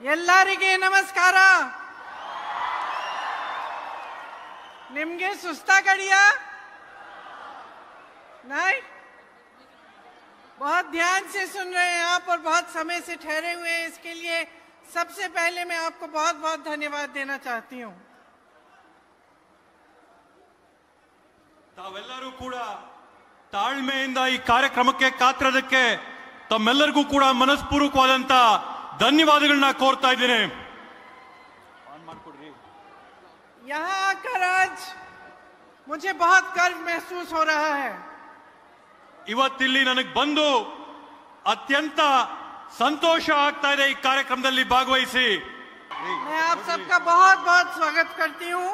ಎಲ್ಲರಿಗೆ ನಮಸ್ಕಾರ. निम्गे सुस्ता कड़िया नहीं? बहुत ध्यान से सुन रहे हैं आप और बहुत समय से ठहरे हुए हैं, इसके लिए सबसे पहले मैं आपको बहुत बहुत धन्यवाद देना चाहती हूँ. ತಾವೆಲ್ಲರೂ ಕೂಡ ತಾಳ್ಮೆಯಿಂದ ಈ ಕಾರ್ಯಕ್ರಮಕ್ಕೆ ಕಾತಿರೋದಕ್ಕೆ ತಮ್ಮೆಲ್ಲರಿಗೂ ಕೂಡ ಮನಸ್ಪೂರ್ವಕವಾದಂತ ಧನ್ಯವಾದಗಳನ್ನ ಕೋರ್ತಾ ಇದ್ದೇನೆ. यहाँ आकर आज मुझे बहुत गर्व महसूस हो रहा है. ಇವತ್ತಿಲ್ಲಿ ನನಗೆ ಬಂದು ಅತ್ಯಂತ ಸಂತೋಷ ಆಗ್ತಾ ಇದೆ ಈ ಕಾರ್ಯಕ್ರಮದಲ್ಲಿ ಭಾಗವಹಿಸಿ. मैं आप सबका बहुत बहुत स्वागत करती हूँ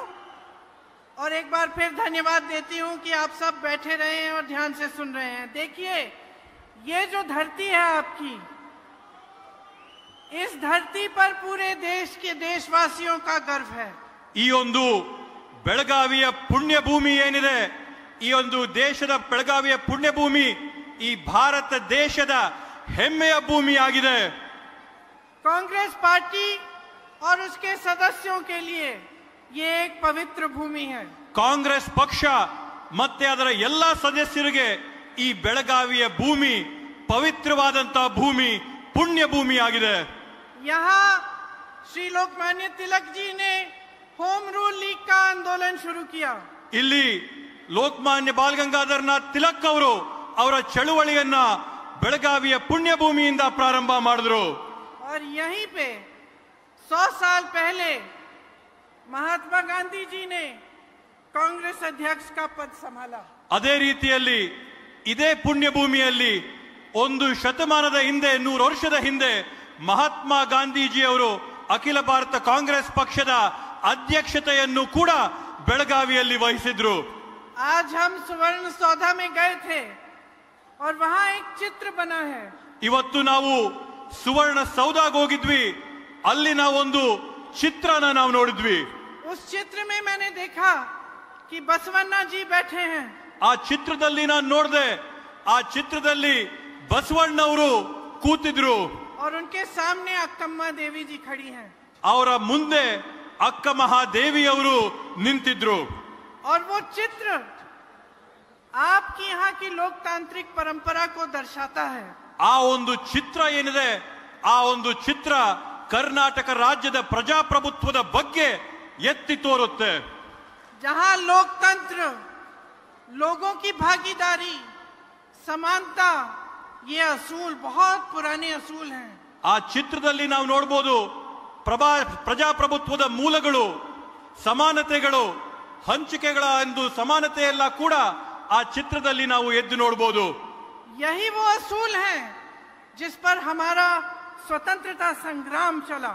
और एक बार फिर धन्यवाद देती हूँ कि आप सब बैठे रहे हैं और ध्यान से सुन रहे हैं. देखिए, ये जो धरती है आपकी, इस धरती पर पूरे देश के देशवासियों का गर्व है. ಈ ಒಂದು ಬೆಳಗಾವಿಯ ಪುಣ್ಯ ಭೂಮಿ ಏನಿದೆ, ಈ ಒಂದು ದೇಶದ ಬೆಳಗಾವಿಯ ಪುಣ್ಯ ಭೂಮಿ ಈ ಭಾರತ ದೇಶದ ಹೆಮ್ಮೆಯ ಭೂಮಿ ಆಗಿದೆ. कांग्रेस पार्टी और उसके सदस्यों के लिए ये एक पवित्र भूमि है. ಕಾಂಗ್ರೆಸ್ ಪಕ್ಷ ಮತ್ತೆ ಅದರ ಎಲ್ಲಾ ಸದಸ್ಯರಿಗೆ ಈ ಬೆಳಗಾವಿಯ ಭೂಮಿ ಪವಿತ್ರವಾದಂತಹ ಭೂಮಿ, ಪುಣ್ಯ ಭೂಮಿ ಆಗಿದೆ. यहाँ श्री लोकमान्य तिलक जी ने होम रूल लीग का आंदोलन शुरू किया. ಇಲ್ಲಿ ಲೋಕಮಾನ್ಯ ಬಾಲಗಂಗಾಧರನಾಥ್ ತಿಲಕ್ ಅವರು ಅವರ ಚಳುವಳಿಯನ್ನ ಬೆಳಗಾವಿಯ ಪುಣ್ಯ ಭೂಮಿಯಿಂದ ಪ್ರಾರಂಭ ಮಾಡಿದ್ರು. और यहीं पे 100 साल पहले महात्मा गांधी जी ने कांग्रेस अध्यक्ष का पद संभाला. ಅದೇ ರೀತಿಯಲ್ಲಿ ಇದೇ ಪುಣ್ಯ ಭೂಮಿಯಲ್ಲಿ ಒಂದು ಶತಮಾನದ ಹಿಂದೆ, 100 ವರ್ಷದ ಹಿಂದೆ ಮಹಾತ್ಮ ಗಾಂಧೀಜಿ ಅವರು ಅಖಿಲ ಭಾರತ ಕಾಂಗ್ರೆಸ್ ಪಕ್ಷದ ಅಧ್ಯಕ್ಷತೆಯನ್ನು ಕೂಡ ಬೆಳಗಾವಿಯಲ್ಲಿ ವಹಿಸಿದ್ರು. आज हम सुवर्ण सौधा में गए थे और वहां एक चित्र बना है. ಇವತ್ತು ನಾವು ಸುವರ್ಣ ಸೌಧಾಗೆ ಹೋಗಿದ್ವಿ, ಅಲ್ಲಿ ನಾವೊಂದು ಚಿತ್ರನ ನಾವು ನೋಡಿದ್ವಿ. उस चित्र में मैंने देखा कि बसवन्ना जी बैठे हैं. ಆ ಚಿತ್ರದಲ್ಲಿ ನಾನು ನೋಡಿದೆ, ಆ ಚಿತ್ರದಲ್ಲಿ ಬಸವಣ್ಣವರು ಕೂತಿದ್ರು. और उनके सामने अक्कम्मा देवी जी खड़ी हैं. ಅವರ ಮುಂದೆ ಅಕ್ಕ ಮಹಾದೇವಿ ಅವರು ನಿಂತಿದ್ರು. और वो चित्र आपकी यहाँ की लोकतांत्रिक परंपरा को दर्शाता है. ಆ ಒಂದು ಚಿತ್ರ ಏನಿದೆ, ಆ ಒಂದು ಚಿತ್ರ ಕರ್ನಾಟಕ ರಾಜ್ಯದ ಪ್ರಜಾಪ್ರಭುತ್ವದ ಬಗ್ಗೆ ಎತ್ತಿ ತೋರುತ್ತೆ. जहाँ लोकतंत्र, लोगों की भागीदारी, समानता, ये असूल बहुत पुराने असूल हैं. ಆ ಚಿತ್ರದಲ್ಲಿ ನಾವು ನೋಡಬಹುದು ಪ್ರಜಾಪ್ರಭುತ್ವದ ಮೂಲಗಳು, ಸಮಾನತೆಗಳು, ಹಂಚಿಕೆಗಳ ಒಂದು ಸಮಾನತೆ ಎಲ್ಲ ಕೂಡ ಆ ಚಿತ್ರದಲ್ಲಿ ನಾವು ಎದ್ದು ನೋಡಬಹುದು. यही वो असूल हैं जिस पर हमारा स्वतंत्रता संग्राम चला.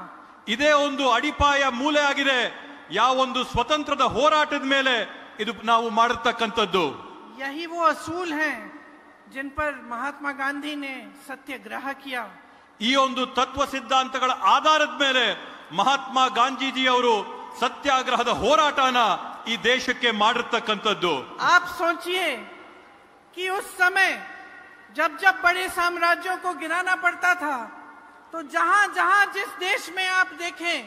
ಇದೇ ಒಂದು ಅಡಿಪಾಯ ಮೂಲೆ ಆಗಿದೆ ಯಾವ ಒಂದು ಸ್ವತಂತ್ರದ ಹೋರಾಟದ ಮೇಲೆ ಇದು ನಾವು ಮಾಡಿರ್ತಕ್ಕಂಥದ್ದು. यही वो असूल हैं जिन पर महात्मा गांधी ने सत्याग्रह किया. ಈ ಒಂದು ತತ್ವ ಸಿದ್ಧಾಂತಗಳ ಆಧಾರದ ಮೇಲೆ ಮಹಾತ್ಮ ಗಾಂಧೀಜಿ ಅವರು ಸತ್ಯಾಗ್ರಹದ ಹೋರಾಟನ ಈ ದೇಶಕ್ಕೆ ಮಾಡಿರ್ತಕ್ಕಂಥದ್ದು. आप सोचिए कि उस समय जब जब बड़े साम्राज्यों को गिराना पड़ता था, तो जहां जहां जिस देश में आप देखें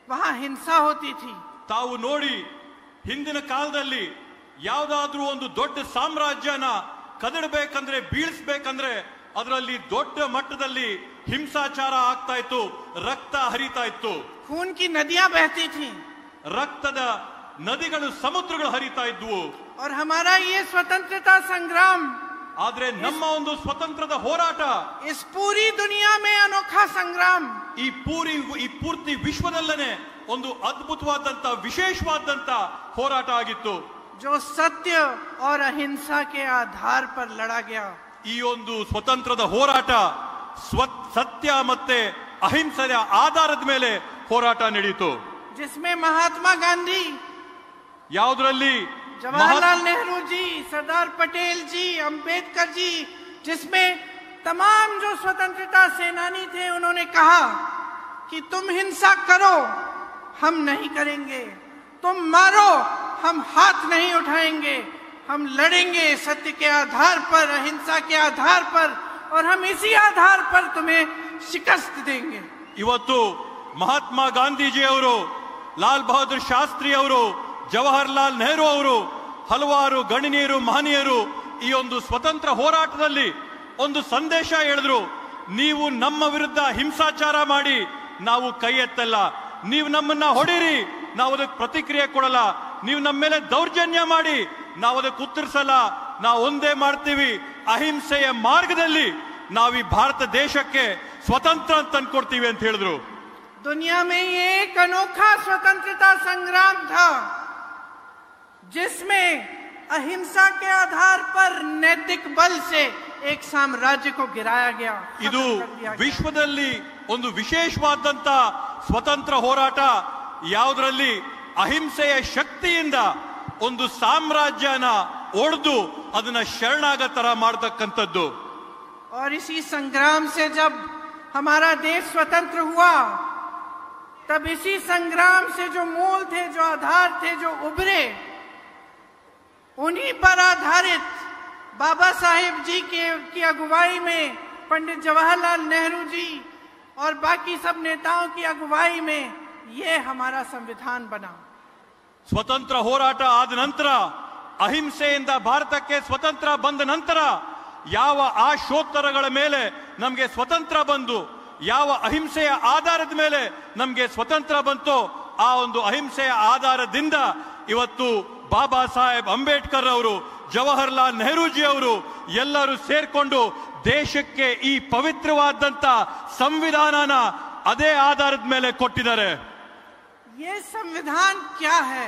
वहां हिंसा होती थी. ತಾವು ನೋಡಿ, ಹಿಂದಿನ ಕಾಲದಲ್ಲಿ ಯಾವುದಾದ್ರೂ ಒಂದು ದೊಡ್ಡ ಸಾಮ್ರಾಜ್ಯನ ಕದಡಬೇಕಂದ್ರೆ, ಬೀಳಿಸ್ಬೇಕಂದ್ರೆ ಅದರಲ್ಲಿ ದೊಡ್ಡ ಮಟ್ಟದಲ್ಲಿ ಹಿಂಸಾಚಾರ ಆಗ್ತಾ ಇತ್ತು, ರಕ್ತ ಹರಿತಾ ಇತ್ತು, खून की नदियां बहती थी. ರಕ್ತದ ನದಿಗಳು, ಸಮುದ್ರಗಳು ಹರಿತಾ ಇದ್ವು. और हमारा ये स्वतंत्रता संग्राम, ಆದ್ರೆ ನಮ್ಮ ಒಂದು ಸ್ವತಂತ್ರದ ಹೋರಾಟ इस पूरी दुनिया में अनोखा संग्राम, ಈ ಪೂರ್ತಿ ವಿಶ್ವದಲ್ಲೇ ಒಂದು ಅದ್ಭುತವಾದಂತ ವಿಶೇಷವಾದಂತ ಹೋರಾಟ ಆಗಿತ್ತು. जो सत्य और अहिंसा के आधार पर लड़ा गया. ಈ ಒಂದು ಸ್ವತಂತ್ರದ ಹೋರಾಟ ಸತ್ಯ ಮತ್ತೆ ಅಹಿಂಸೆಯ ಆಧಾರದ ಮೇಲೆ ಹೋರಾಟ ನಡೆಯಿತು. जिसमें महात्मा गांधी, ಯಾವುದರಲ್ಲಿ जवाहरलाल नेहरू जी, सरदार पटेल जी, अंबेडकर जी, जिसमें तमाम जो स्वतंत्रता सेनानी थे, उन्होंने कहा कि तुम हिंसा करो, हम नहीं करेंगे, तुम मारो, हम हाथ नहीं उठाएंगे, हम लड़ेंगे सत्य के आधार पर, अहिंसा के आधार पर, और हम इसी आधार पर तुम्हें शिकस्त देंगे. ಇವತ್ತು ಮಹಾತ್ಮ ಗಾಂಧೀಜಿಯವರು, ಲಾಲ್ ಬಹದ್ದೂರ್ ಶಾಸ್ತ್ರಿ ಅವರು, ಜವಾಹರ್ಲಾಲ್ ನೆಹರು ಅವರು, ಹಲವಾರು ಗಣ್ಯರು ಮಹನೀಯರು ಈ ಒಂದು ಸ್ವತಂತ್ರ ಹೋರಾಟದಲ್ಲಿ ಒಂದು ಸಂದೇಶ ಹೇಳಿದ್ರು. ನೀವು ನಮ್ಮ ವಿರುದ್ಧ ಹಿಂಸಾಚಾರ ಮಾಡಿ ನಾವು ಕೈ ಎತ್ತಲ್ಲ, ನೀವು ನಮ್ಮನ್ನ ಹೊಡಿರಿ ನಾವು ಅದಕ್ಕೆ ಪ್ರತಿಕ್ರಿಯೆ ಕೊಡಲ್ಲ, ನೀವು ನಮ್ಮ ಮೇಲೆ ದೌರ್ಜನ್ಯ ಮಾಡಿ ನಾವು ಅದಕ್ಕೆ ಉತ್ತರಿಸಲ್ಲ, ನಾವು ಒಂದೇ ಮಾಡ್ತೀವಿ, ಅಹಿಂಸೆಯ ಮಾರ್ಗದಲ್ಲಿ ನಾವು ಈ ಭಾರತ ದೇಶಕ್ಕೆ ಸ್ವತಂತ್ರ ತಂದ್ಕೊಡ್ತೀವಿ ಅಂತ ಹೇಳಿದ್ರು. दुनिया में ये एक अनोखा स्वतंत्रता संग्राम था जिसमें अहिंसा के आधार पर नैतिक बल से एक साम्राज्य को गिराया गया. ಇದು ವಿಶ್ವದಲ್ಲಿ ಒಂದು ವಿಶೇಷವಾದಂತ ಸ್ವತಂತ್ರ ಹೋರಾಟ, ಯಾವುದರಲ್ಲಿ ಅಹಿಂಸೆಯ ಶಕ್ತಿಯಿಂದ ಒಂದು ಸಾಮ್ರಾಜ್ಯನ ಒಡೆದು ಅದನ್ನ ಶರಣಾಗತರ ಮಾಡತಕ್ಕಂಥದ್ದು. और इसी संग्राम से जब हमारा देश स्वतंत्र हुआ तब इसी संग्राम से जो मूल थे, जो आधार थे, जो उभरे, उन्हीं पर आधारित बाबा साहेब जी की अगुवाई में, पंडित जवाहरलाल नेहरू जी और बाकी सब नेताओं की अगुवाई में ये हमारा संविधान बना. ಸ್ವತಂತ್ರ ಹೋರಾಟ ಆದ ನಂತರ, ಅಹಿಂಸೆಯಿಂದ ಭಾರತಕ್ಕೆ ಸ್ವತಂತ್ರ ಬಂದ ನಂತರ ಯಾವ ಆಶೋತ್ತರಗಳ ಮೇಲೆ ನಮಗೆ ಸ್ವತಂತ್ರ ಬಂದು, ಯಾವ ಅಹಿಂಸೆಯ ಆಧಾರದ ಮೇಲೆ ನಮಗೆ ಸ್ವತಂತ್ರ ಬಂತೋ ಆ ಒಂದು ಅಹಿಂಸೆಯ ಆಧಾರದಿಂದ ಇವತ್ತು ಬಾಬಾ ಸಾಹೇಬ್ ಅಂಬೇಡ್ಕರ್ ಅವರು, ಜವಾಹರ್ಲಾಲ್ ನೆಹರೂಜಿ ಅವರು ಎಲ್ಲರೂ ಸೇರ್ಕೊಂಡು ದೇಶಕ್ಕೆ ಈ ಪವಿತ್ರವಾದಂತ ಸಂವಿಧಾನನ ಅದೇ ಆಧಾರದ ಮೇಲೆ ಕೊಟ್ಟಿದ್ದಾರೆ. ये संविधान क्या है,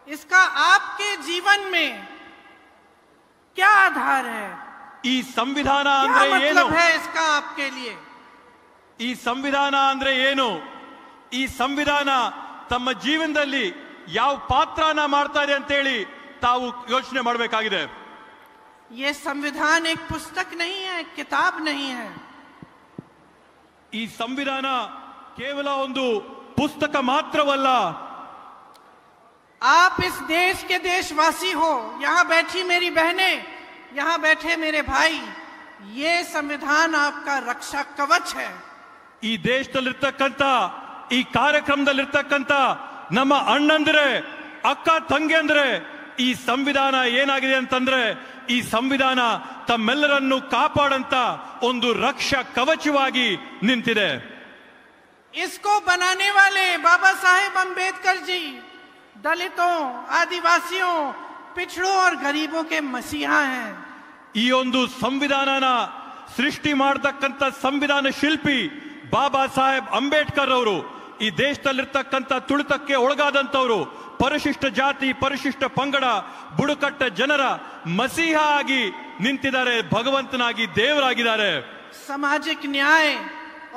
इसका आपके जीवन में क्या आधार है, ಈ ಸಂವಿಧಾನ क्या ಅಂದ್ರೆ ಏನು, मतलब है इसका आपके लिए? ಈ ಸಂವಿಧಾನ ಅಂದ್ರೆ ಏನು, ಈ ಸಂವಿಧಾನ ತಮ್ಮ ಜೀವನದಲ್ಲಿ ಯಾವ ಪಾತ್ರನ ಮಾಡ್ತಾ ಇದೆ ಅಂತೇಳಿ ತಾವು ಯೋಚನೆ ಮಾಡಬೇಕಾಗಿದೆ. ये संविधान एक पुस्तक नहीं है, एक किताब नहीं है. ಈ ಸಂವಿಧಾನ ಕೇವಲ ಒಂದು ಪುಸ್ತಕ ಮಾತ್ರವಲ್ಲ. आप इस देश के देशवासी हो, यहाँ बैठी मेरी बहनें, यहाँ बैठे मेरे भाई, ये संविधान आपका रक्षा कवच है. ಈ ದೇಶದಲ್ಲಿರ್ತಕ್ಕಂಥ, ಈ ಕಾರ್ಯಕ್ರಮದಲ್ಲಿರ್ತಕ್ಕಂಥ ನಮ್ಮ ಅಣ್ಣಂದ್ರೆ, ಅಕ್ಕ ತಂಗಿಯಂದ್ರೆ, ಈ ಸಂವಿಧಾನ ಏನಾಗಿದೆ ಅಂತಂದ್ರೆ ಈ ಸಂವಿಧಾನ ತಮ್ಮೆಲ್ಲರನ್ನು ಕಾಪಾಡಂತ ಒಂದು ರಕ್ಷಾ ಕವಚವಾಗಿ ನಿಂತಿದೆ. इसको बनाने वाले बाबा साहेब अंबेडकर जी दलितों, आदिवासियों, पिछड़ों और गरीबों के मसीहा हैं. ಈ ಒಂದು ಸಂವಿಧಾನನ ಸೃಷ್ಟಿ ಮಾಡತಕ್ಕಂಥ ಸಂವಿಧಾನ ಶಿಲ್ಪಿ ಬಾಬಾ ಸಾಹೇಬ್ ಅಂಬೇಡ್ಕರ್ ಅವರು ಈ ದೇಶದಲ್ಲಿರ್ತಕ್ಕಂಥ ತುಳಿತಕ್ಕೆ ಒಳಗಾದಂತವರು, ಪರಿಶಿಷ್ಟ ಜಾತಿ, ಪರಿಶಿಷ್ಟ ಪಂಗಡ, ಬುಡಕಟ್ಟ ಜನರ ಮಸೀಹ ಆಗಿ ನಿಂತಿದ್ದಾರೆ, ಭಗವಂತನಾಗಿ ದೇವರಾಗಿದ್ದಾರೆ. सामाजिक न्याय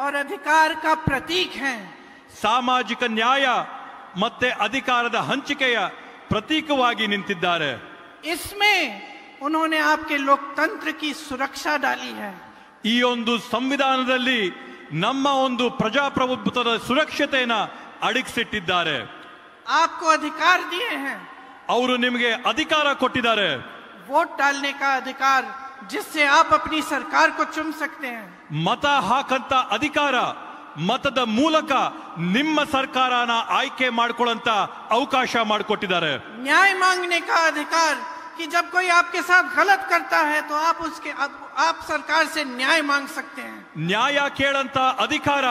और अधिकार का प्रतीक हैं. ಸಾಮಾಜಿಕ ನ್ಯಾಯ ಮತ್ತೆ ಅಧಿಕಾರದ ಹಂಚಿಕೆಯ ಪ್ರತೀಕವಾಗಿ ನಿಂತಿದ್ದಾರೆ. इसमें उन्होंने आपके लोकतंत्र की सुरक्षा डाली है. ಈ ಒಂದು ಸಂವಿಧಾನದಲ್ಲಿ ನಮ್ಮ ಒಂದು ಪ್ರಜಾಪ್ರಭುತ್ವದ ಸುರಕ್ಷತೆಯನ್ನ ಅಡಗಿಸಿಟ್ಟಿದ್ದಾರೆ. आपको अधिकार दिए हैं. ಅವರು ನಿಮಗೆ ಅಧಿಕಾರ ಕೊಟ್ಟಿದ್ದಾರೆ. वोट डालने का अधिकार, जिससे आप अपनी सरकार को चुन सकते हैं. ಮತ ಹಾಕಂತ ಅಧಿಕಾರ, ಮತದ ಮೂಲಕ ನಿಮ್ಮ ಸರ್ಕಾರನ ಆಯ್ಕೆ ಮಾಡಿಕೊಳ್ಳಂತ ಅವಕಾಶ ಮಾಡಿಕೊಟ್ಟಿದ್ದಾರೆ. न्याय मांगने का अधिकार, कि जब कोई आपके साथ गलत करता है तो आप सरकार से न्याय मांग सकते हैं. ನ್ಯಾಯ ಕೇಳಂತ ಅಧಿಕಾರ,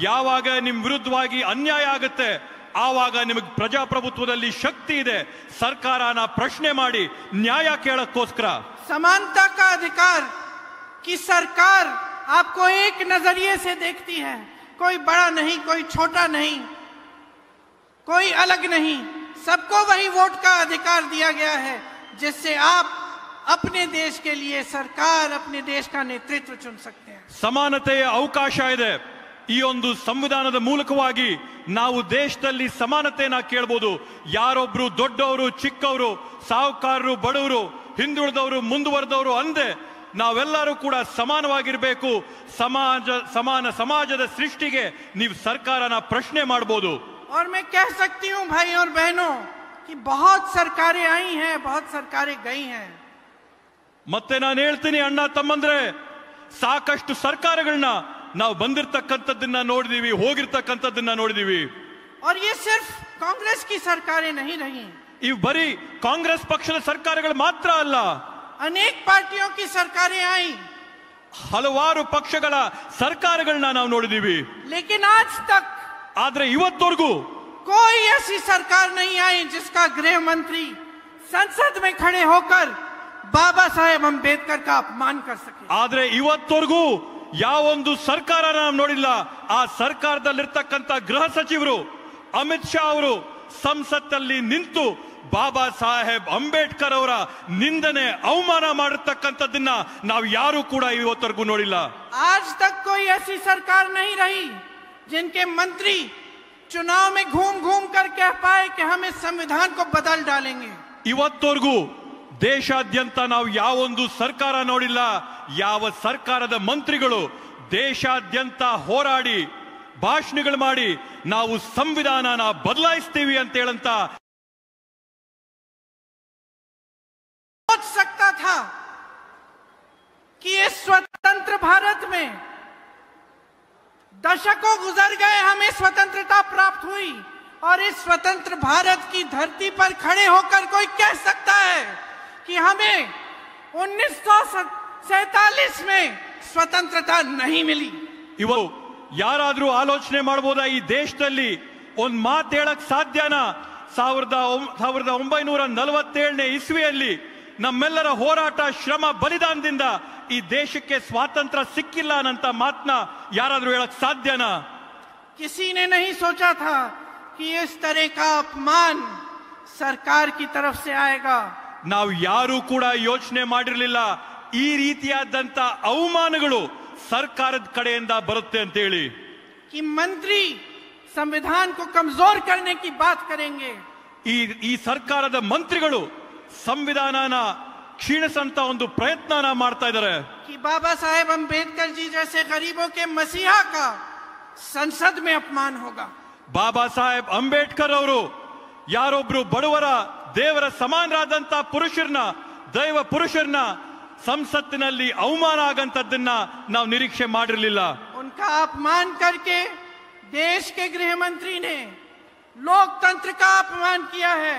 ಯಾವಾಗ ನಿಮ್ ವಿರುದ್ಧವಾಗಿ ಅನ್ಯಾಯ ಆಗುತ್ತೆ ಆವಾಗ ನಿಮಗೆ ಪ್ರಜಾಪ್ರಭುತ್ವದಲ್ಲಿ ಶಕ್ತಿ ಇದೆ, ಸರ್ಕಾರನ ಪ್ರಶ್ನೆ ಮಾಡಿ ನ್ಯಾಯ ಕೇಳಕ್ಕೋಸ್ಕರ. समानता का अधिकार, कि सरकार आपको एक नजरिए से देखती है, कोई बड़ा नहीं, कोई छोटा नहीं, कोई अलग नहीं, सबको वही वोट का अधिकार दिया गया है, जिससे आप अपने देश के लिए सरकार, अपने देश का नेतृत्व चुन सकते हैं. ಸಮಾನತೆಯ ಅವಕಾಶ ಇದೆ. ಈ ಒಂದು ಸಂವಿಧಾನದ ಮೂಲಕವಾಗಿ ನಾವು ದೇಶದಲ್ಲಿ ಸಮಾನತೆಯನ್ನ ಕೇಳಬಹುದು. ಯಾರೊಬ್ರು ದೊಡ್ಡವರು, ಚಿಕ್ಕವರು, ಸಾಹುಕಾರರು, ಬಡವರು, ಹಿಂದುಳಿದವರು, ಮುಂದುವರೆದವರು ಅಂದೆ ನಾವೆಲ್ಲರೂ ಕೂಡ ಸಮಾನವಾಗಿರಬೇಕು. ಸಮಾನ ಸಮಾಜದ ಸೃಷ್ಟಿಗೆ ನೀವು ಸರ್ಕಾರನ ಪ್ರಶ್ನೆ ಮಾಡಬಹುದು. और मैं कह सकती हूं भाई और बहनों कि बहुत सरकारें आई हैं, बहुत सरकारें गई हैं. ಮತ್ತೆ ನಾನು ಹೇಳ್ತೀನಿ ಅಣ್ಣ ತಮ್ಮಂದ್ರೆ, ಸಾಕಷ್ಟು ಸರ್ಕಾರಗಳನ್ನ ನಾವು ಬಂದಿರತಕ್ಕಂಥದ್ದನ್ನ ನೋಡಿದೀವಿ, ಹೋಗಿರ್ತಕ್ಕಂಥದ್ದನ್ನ ನೋಡಿದೀವಿ. और ये सिर्फ कांग्रेस की सरकारें नहीं रही, ಇವು ಬರೀ ಕಾಂಗ್ರೆಸ್ ಪಕ್ಷದ ಸರ್ಕಾರಗಳು ಮಾತ್ರ ಅಲ್ಲ, अनेक पार्टियों की सरकारें आई, ಹಲವಾರು ಪಕ್ಷಗಳ ಸರ್ಕಾರಗಳನ್ನ ನಾವು ನೋಡಿದೀವಿ. लेकिन आज तक ಆದ್ರೆ ಇವತ್ತವರೆಗೂ कोई ऐसी सरकार नहीं आई जिसका गृह मंत्री संसद में खड़े होकर बाबा साहेब अंबेडकर का अपमान कर सके. ಆದ್ರೆ ಇವತ್ತವರೆಗೂ ಯಾವೊಂದು ಸರ್ಕಾರ ನಾವು ನೋಡಿಲ್ಲ. ಆ ಸರ್ಕಾರದಲ್ಲಿರ್ತಕ್ಕಂಥ ಗೃಹ ಸಚಿವರು ಅಮಿತ್ ಶಾ ಅವರು ಸಂಸತ್ತಲ್ಲಿ ನಿಂತು ಬಾಬಾ ಸಾಹೇಬ್ ಅಂಬೇಡ್ಕರ್ ಅವರ ನಿಂದನೆ, ಅವಮಾನ ಮಾಡಿರ್ತಕ್ಕಂಥದ್ದನ್ನ ನಾವು ಯಾರು ಕೂಡ ಇವತ್ತವರೆಗೂ ನೋಡಿಲ್ಲ. आज तक कोई ऐसी सरकार नहीं रही जिनके मंत्री चुनाव में घूम घूम कर कह पाए कि हम इस संविधान को बदल डालेंगे. ಇವತ್ತವರೆಗೂ ದೇಶಾದ್ಯಂತ ನಾವು ಯಾವೊಂದು ಸರ್ಕಾರ ನೋಡಿಲ್ಲ, ಯಾವ ಸರ್ಕಾರದ ಮಂತ್ರಿಗಳು ದೇಶಾದ್ಯಂತ ಹೋರಾಡಿ ಭಾಷಣಗಳು ಮಾಡಿ ನಾವು ಸಂವಿಧಾನನ ಬದಲಾಯಿಸ್ತೀವಿ ಅಂತ ಹೇಳಂತ सोच सकता था कि इस स्वतंत्र भारत में दशकों गुजर गए, हमें स्वतंत्रता प्राप्त हुई और इस स्वतंत्र भारत की धरती पर खड़े होकर कोई कह सकता है कि हमें 1947 में स्वतंत्रता नहीं मिली. ಇವು ಯಾರಾದ್ರೂ ಆಲೋಚನೆ ಮಾಡಬಹುದಾ? ಈ ದೇಶದಲ್ಲಿ ಒಂದ್ ಮಾತು ಹೇಳಕ್ ಸಾಧ್ಯನಾ? 1947ನೇ ಇಸ್ವಿಯಲ್ಲಿ ನಮ್ಮೆಲ್ಲರ ಹೋರಾಟ, ಶ್ರಮ, ಬಲಿದಾನದಿಂದ ಈ ದೇಶಕ್ಕೆ ಸ್ವಾತಂತ್ರ್ಯ ಸಿಕ್ಕಿಲ್ಲ ಅನ್ನಂತ ಮಾತನ್ನ ಯಾರಾದ್ರೂ ಹೇಳಕ್ ಸಾಧ್ಯನಾ? किसी ने नहीं सोचा था कि इस तरह का अपमान सरकार की तरफ से आएगा. ನಾವು ಯಾರು ಕೂಡ ಯೋಚನೆ ಮಾಡಿರಲಿಲ್ಲ ಈ ರೀತಿಯಾದಂತ ಅವಮಾನಗಳು ಸರ್ಕಾರದ ಕಡೆಯಿಂದ ಬರುತ್ತೆ ಅಂತ ಹೇಳಿ. कि मंत्री संविधान को कमजोर करने की बात करेंगे. ಈ ಸರ್ಕಾರದ ಮಂತ್ರಿಗಳು ಸಂವಿಧಾನನ ಕ್ಷೀಣಿಸಂತ ಒಂದು ಪ್ರಯತ್ನನ ಮಾಡ್ತಾ ಇದ್ದಾರೆ. कि बाबा साहेब अंबेडकर जी जैसे गरीबों के मसीहा का संसद में अपमान होगा. ಬಾಬಾ ಸಾಹೇಬ್ ಅಂಬೇಡ್ಕರ್ ಅವರು ಯಾರೊಬ್ರು ಬಡವರ ದೇವರ ಸಮಾನರಾದಂತ ಪುರುಷರನ್ನ, ದೈವ ಪುರುಷರನ್ನ ಸಂಸತ್ತಿನಲ್ಲಿ ಅವಮಾನ ಆಗಂತದ್ದನ್ನ ನಾವು ನಿರೀಕ್ಷೆ ಮಾಡಿರಲಿಲ್ಲ. उनका अपमान करके देश के गृह मंत्री ने लोकतंत्र का अपमान किया है.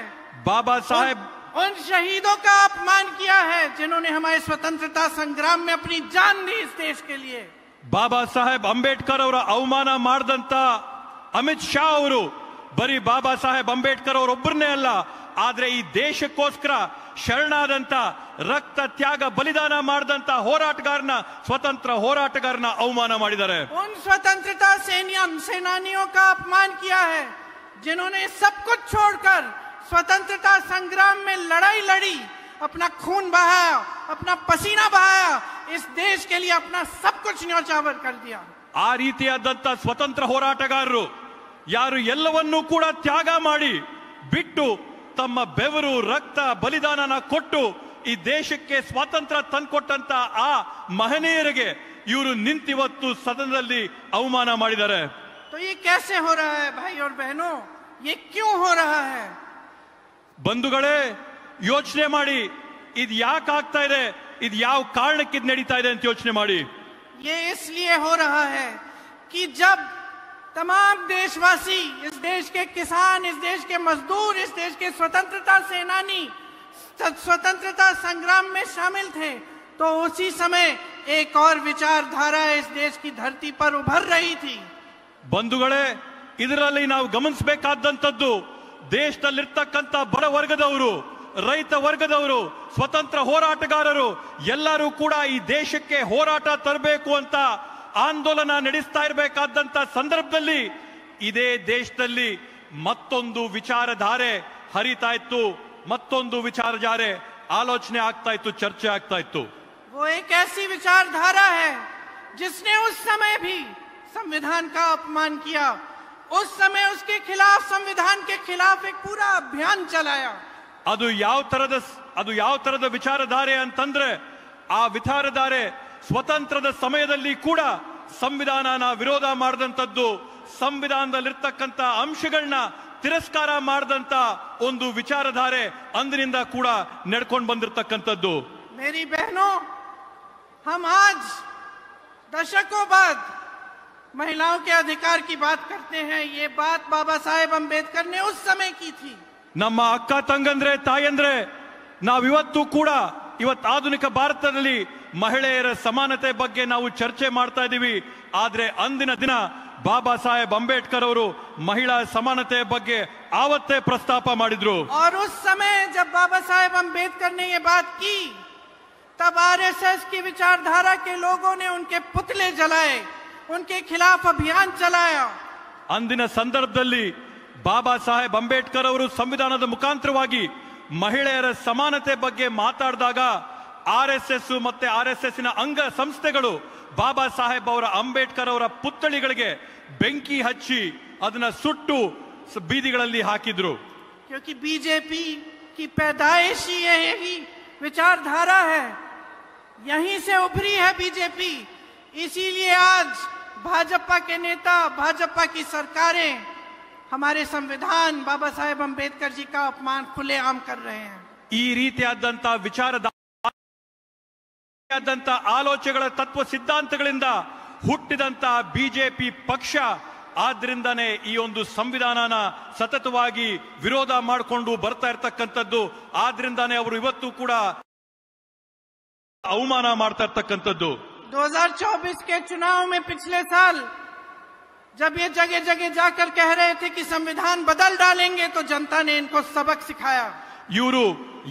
बाबा साहेब उन शहीदों का अपमान किया है जिन्होंने हमारे स्वतंत्रता संग्राम में अपनी जान दी इस देश के लिए. ಬಾಬಾ ಸಾಹೇಬ್ ಅಂಬೇಡ್ಕರ್ ಅವರ ಅವಮಾನ ಮಾಡಿದಂತ ಅಮಿತ್ ಶಾ ಅವರು ಬರೀ ಬಾಬಾ ಸಾಹೇಬ್ ಅಂಬೇಡ್ಕರ್ ಅವರೊಬ್ಬರನ್ನೇ ಅಲ್ಲ, ಆದ್ರೆ ಈ ದೇಶಕ್ಕೋಸ್ಕರ ಶರಣಾದಂತ, ರಕ್ತ ತ್ಯಾಗ ಬಲಿದಾನ ಮಾಡಿದಂತ ಹೋರಾಟಗಾರನ, ಸ್ವತಂತ್ರ ಹೋರಾಟಗಾರನ ಅವಮಾನ ಮಾಡಿದ್ದಾರೆ. उन स्वतंत्रता सेनानियों का अपमान किया है जिन्होंने सब कुछ छोड़कर स्वतंत्रता संग्राम में लड़ाई लड़ी, अपना खून बहाया, अपना पसीना बहाया, इस देश के लिए अपना सब कुछ न्योछावर कर दिया. ಆ ರೀತಿಯಾದಂತ ಸ್ವತಂತ್ರ ಹೋರಾಟಗಾರರು ಯಾರು ಎಲ್ಲವನ್ನೂ ಕೂಡ ತ್ಯಾಗ ಮಾಡಿ ಬಿಟ್ಟು ತಮ್ಮ ಬೆವರು, ರಕ್ತ, ಬಲಿದಾನನ ಕೊಟ್ಟು ಈ ದೇಶಕ್ಕೆ ಸ್ವಾತಂತ್ರ್ಯ ತಂದುಕೊಟ್ಟಂತ ಆ ಮಹನೀಯರಿಗೆ ಇವರು ನಿಂತಿವತ್ತು ಸದನದಲ್ಲಿ ಅವಮಾನ ಮಾಡಿದ್ದಾರೆ. तो ये कैसे हो रहा है भाई और बहनों, ये क्यों हो रहा है? ಬಂಧುಗಳೇ, ಯೋಚನೆ ಮಾಡಿ, ಇದು ಯಾಕೆ ಆಗ್ತಾ ಇದೆ, ಇದು ಯಾವ ಕಾರಣಕ್ಕೆ ಇದು ನಡೀತಾ ಇದೆ ಅಂತ ಯೋಚನೆ ಮಾಡಿ. ये इसलिए हो रहा है कि जब तमाम देशवासी, इस देश के किसान, इस देश के मजदूर, इस देश के स्वतंत्रता सेनानी स्वतंत्रता संग्राम में शामिल थे, तो उसी समय एक और विचारधारा इस देश की धरती पर उभर रही थी. ಬಂಧುಗಳೇ, ಇದರಲ್ಲಿ ನಾವು ಗಮನಿಸಬೇಕಾದಂತದ್ದು ದೇಶದಲ್ಲಿರ್ತಕ್ಕಂಥ ಬಡ ವರ್ಗದವರು, ರೈತ ವರ್ಗದವರು, ಸ್ವತಂತ್ರ ಹೋರಾಟಗಾರರು ಎಲ್ಲರೂ ಕೂಡ ಈ ದೇಶಕ್ಕೆ ಹೋರಾಟ ತರಬೇಕು ಅಂತ ಆಂದೋಲನ ನಡೆಸ್ತಾ ಇರಬೇಕಾದಂತ ಸಂದರ್ಭದಲ್ಲಿ ಇದೇ ದೇಶದಲ್ಲಿ ಮತ್ತೊಂದು ವಿಚಾರಧಾರೆ ಹರಿತಾ ಇತ್ತು, ಮತ್ತೊಂದು ವಿಚಾರಧಾರೆ ಆಲೋಚನೆ ಆಗ್ತಾ ಇತ್ತು, ಚರ್ಚೆ ಆಗ್ತಾ ಇತ್ತು. वो एक ऐसी विचारधारा है जिसने उस समय भी संविधान का अपमान किया, उस समय उसके खिलाफ, संविधान के खिलाफ एक पूरा अभियान चलाया. ಅದು ಯಾವ ತರದ ವಿಚಾರಧಾರೆ ಅಂತಂದ್ರೆ, ಆ ವಿಚಾರಧಾರೆ ಸ್ವತಂತ್ರದ ಸಮಯದಲ್ಲಿ ಕೂಡ ಸಂವಿಧಾನನ ವಿರೋಧ ಮಾಡಿದಂಥದ್ದು, ಸಂವಿಧಾನದಲ್ಲಿರ್ತಕ್ಕಂಥ ಅಂಶಗಳನ್ನ ತಿರಸ್ಕಾರ ಮಾಡಿದಂತ ಒಂದು ವಿಚಾರಧಾರೆ ಅಂದಿನಿಂದ ಕೂಡ ನಡ್ಕೊಂಡು ಬಂದಿರತಕ್ಕಂಥದ್ದು. मेरी बहनों, हम आज दशकों बाद महिलाओं के अधिकार की बात करते हैं, ये बात बाबा साहेब अंबेडकर ने उस समय की थी। ನಮ್ಮ ಅಕ್ಕ ತಂಗಂದ್ರೆ ತಾಯಂದ್ರೆ ನಾವಿವತ್ತು ಕೂಡ ಇವತ್ತು ಆಧುನಿಕ ಭಾರತದಲ್ಲಿ ಮಹಿಳೆಯರ ಸಮಾನತೆ ಬಗ್ಗೆ ನಾವು ಚರ್ಚೆ ಮಾಡ್ತಾ ಇದ್ದೀವಿ. ಆದ್ರೆ ಅಂದಿನ ದಿನ ಬಾಬಾ ಸಾಹೇಬ್ ಅಂಬೇಡ್ಕರ್ ಅವರು ಮಹಿಳಾ ಸಮಾನತೆ ಬಗ್ಗೆ ಆವತ್ತೇ ಪ್ರಸ್ತಾಪ ಮಾಡಿದ್ರು. और उस समय जब बाबा साहेब अंबेडकर ने ये बात की, तब आरएसएस की विचारधारा के लोगों ने उनके पुतले जलाए, उनके खिलाफ अभियान चलाया. ಅಂದಿನ ಸಂದರ್ಭದಲ್ಲಿ ಬಾಬಾ ಸಾಹೇಬ್ ಅಂಬೇಡ್ಕರ್ ಅವರು ಸಂವಿಧಾನದ ಮುಖಾಂತರವಾಗಿ ಮಹಿಳೆಯರ ಸಮಾನತೆ ಬಗ್ಗೆ ಮಾತಾಡಿದಾಗ ಆರ್ಎಸ್ಎಸ್ ಮತ್ತೆ ಆರ್ಎಸ್ಎಸ್ ನ ಅಂಗ ಸಂಸ್ಥೆಗಳು ಬಾಬಾ ಸಾಹೇಬ್ ಅವರ ಅಂಬೇಡ್ಕರ್ ಅವರ ಪುತ್ಥಳಿಗಳಿಗೆ ಬೆಂಕಿ ಹಚ್ಚಿ ಅದನ್ನ ಸುಟ್ಟು ಬೀದಿಗಳಲ್ಲಿ ಹಾಕಿದ್ರು. क्योंकि बीजेपी की पैदाइश ही यही विचारधारा है, यहीं से उभरी है बीजेपी. इसीलिए आज भाजपा के नेता, भाजपा की सरकारें हमारे संविधान बाबा साहेब अंबेडकर जी का अपमान खुलेआम कर रहे हैं. ಈ ರೀತಿಯಾದಂತ ವಿಚಾರದಂತ ಆಲೋಚನೆಗಳ ತತ್ವ ಸಿದ್ಧಾಂತಗಳಿಂದ ಹುಟ್ಟಿದಂತ ಬಿಜೆಪಿ ಪಕ್ಷ ಆದ್ರಿಂದಾನೇ ಈ ಒಂದು ಸಂವಿಧಾನನ ಸತತವಾಗಿ ವಿರೋಧ ಮಾಡಿಕೊಂಡು ಬರ್ತಾ ಇರ್ತಕ್ಕಂಥದ್ದು. ಆದ್ರಿಂದಾನೇ ಅವರು ಇವತ್ತು ಕೂಡ ಅವಮಾನ ಮಾಡ್ತಾ ಇರ್ತಕ್ಕಂಥದ್ದು. 2024 के चुनाव में पिछले साल जब ये जगह जगह जाकर कह रहे थे कि संविधान बदल डालेंगे, तो जनता ने इनको सबक सिखाया. ಇವರು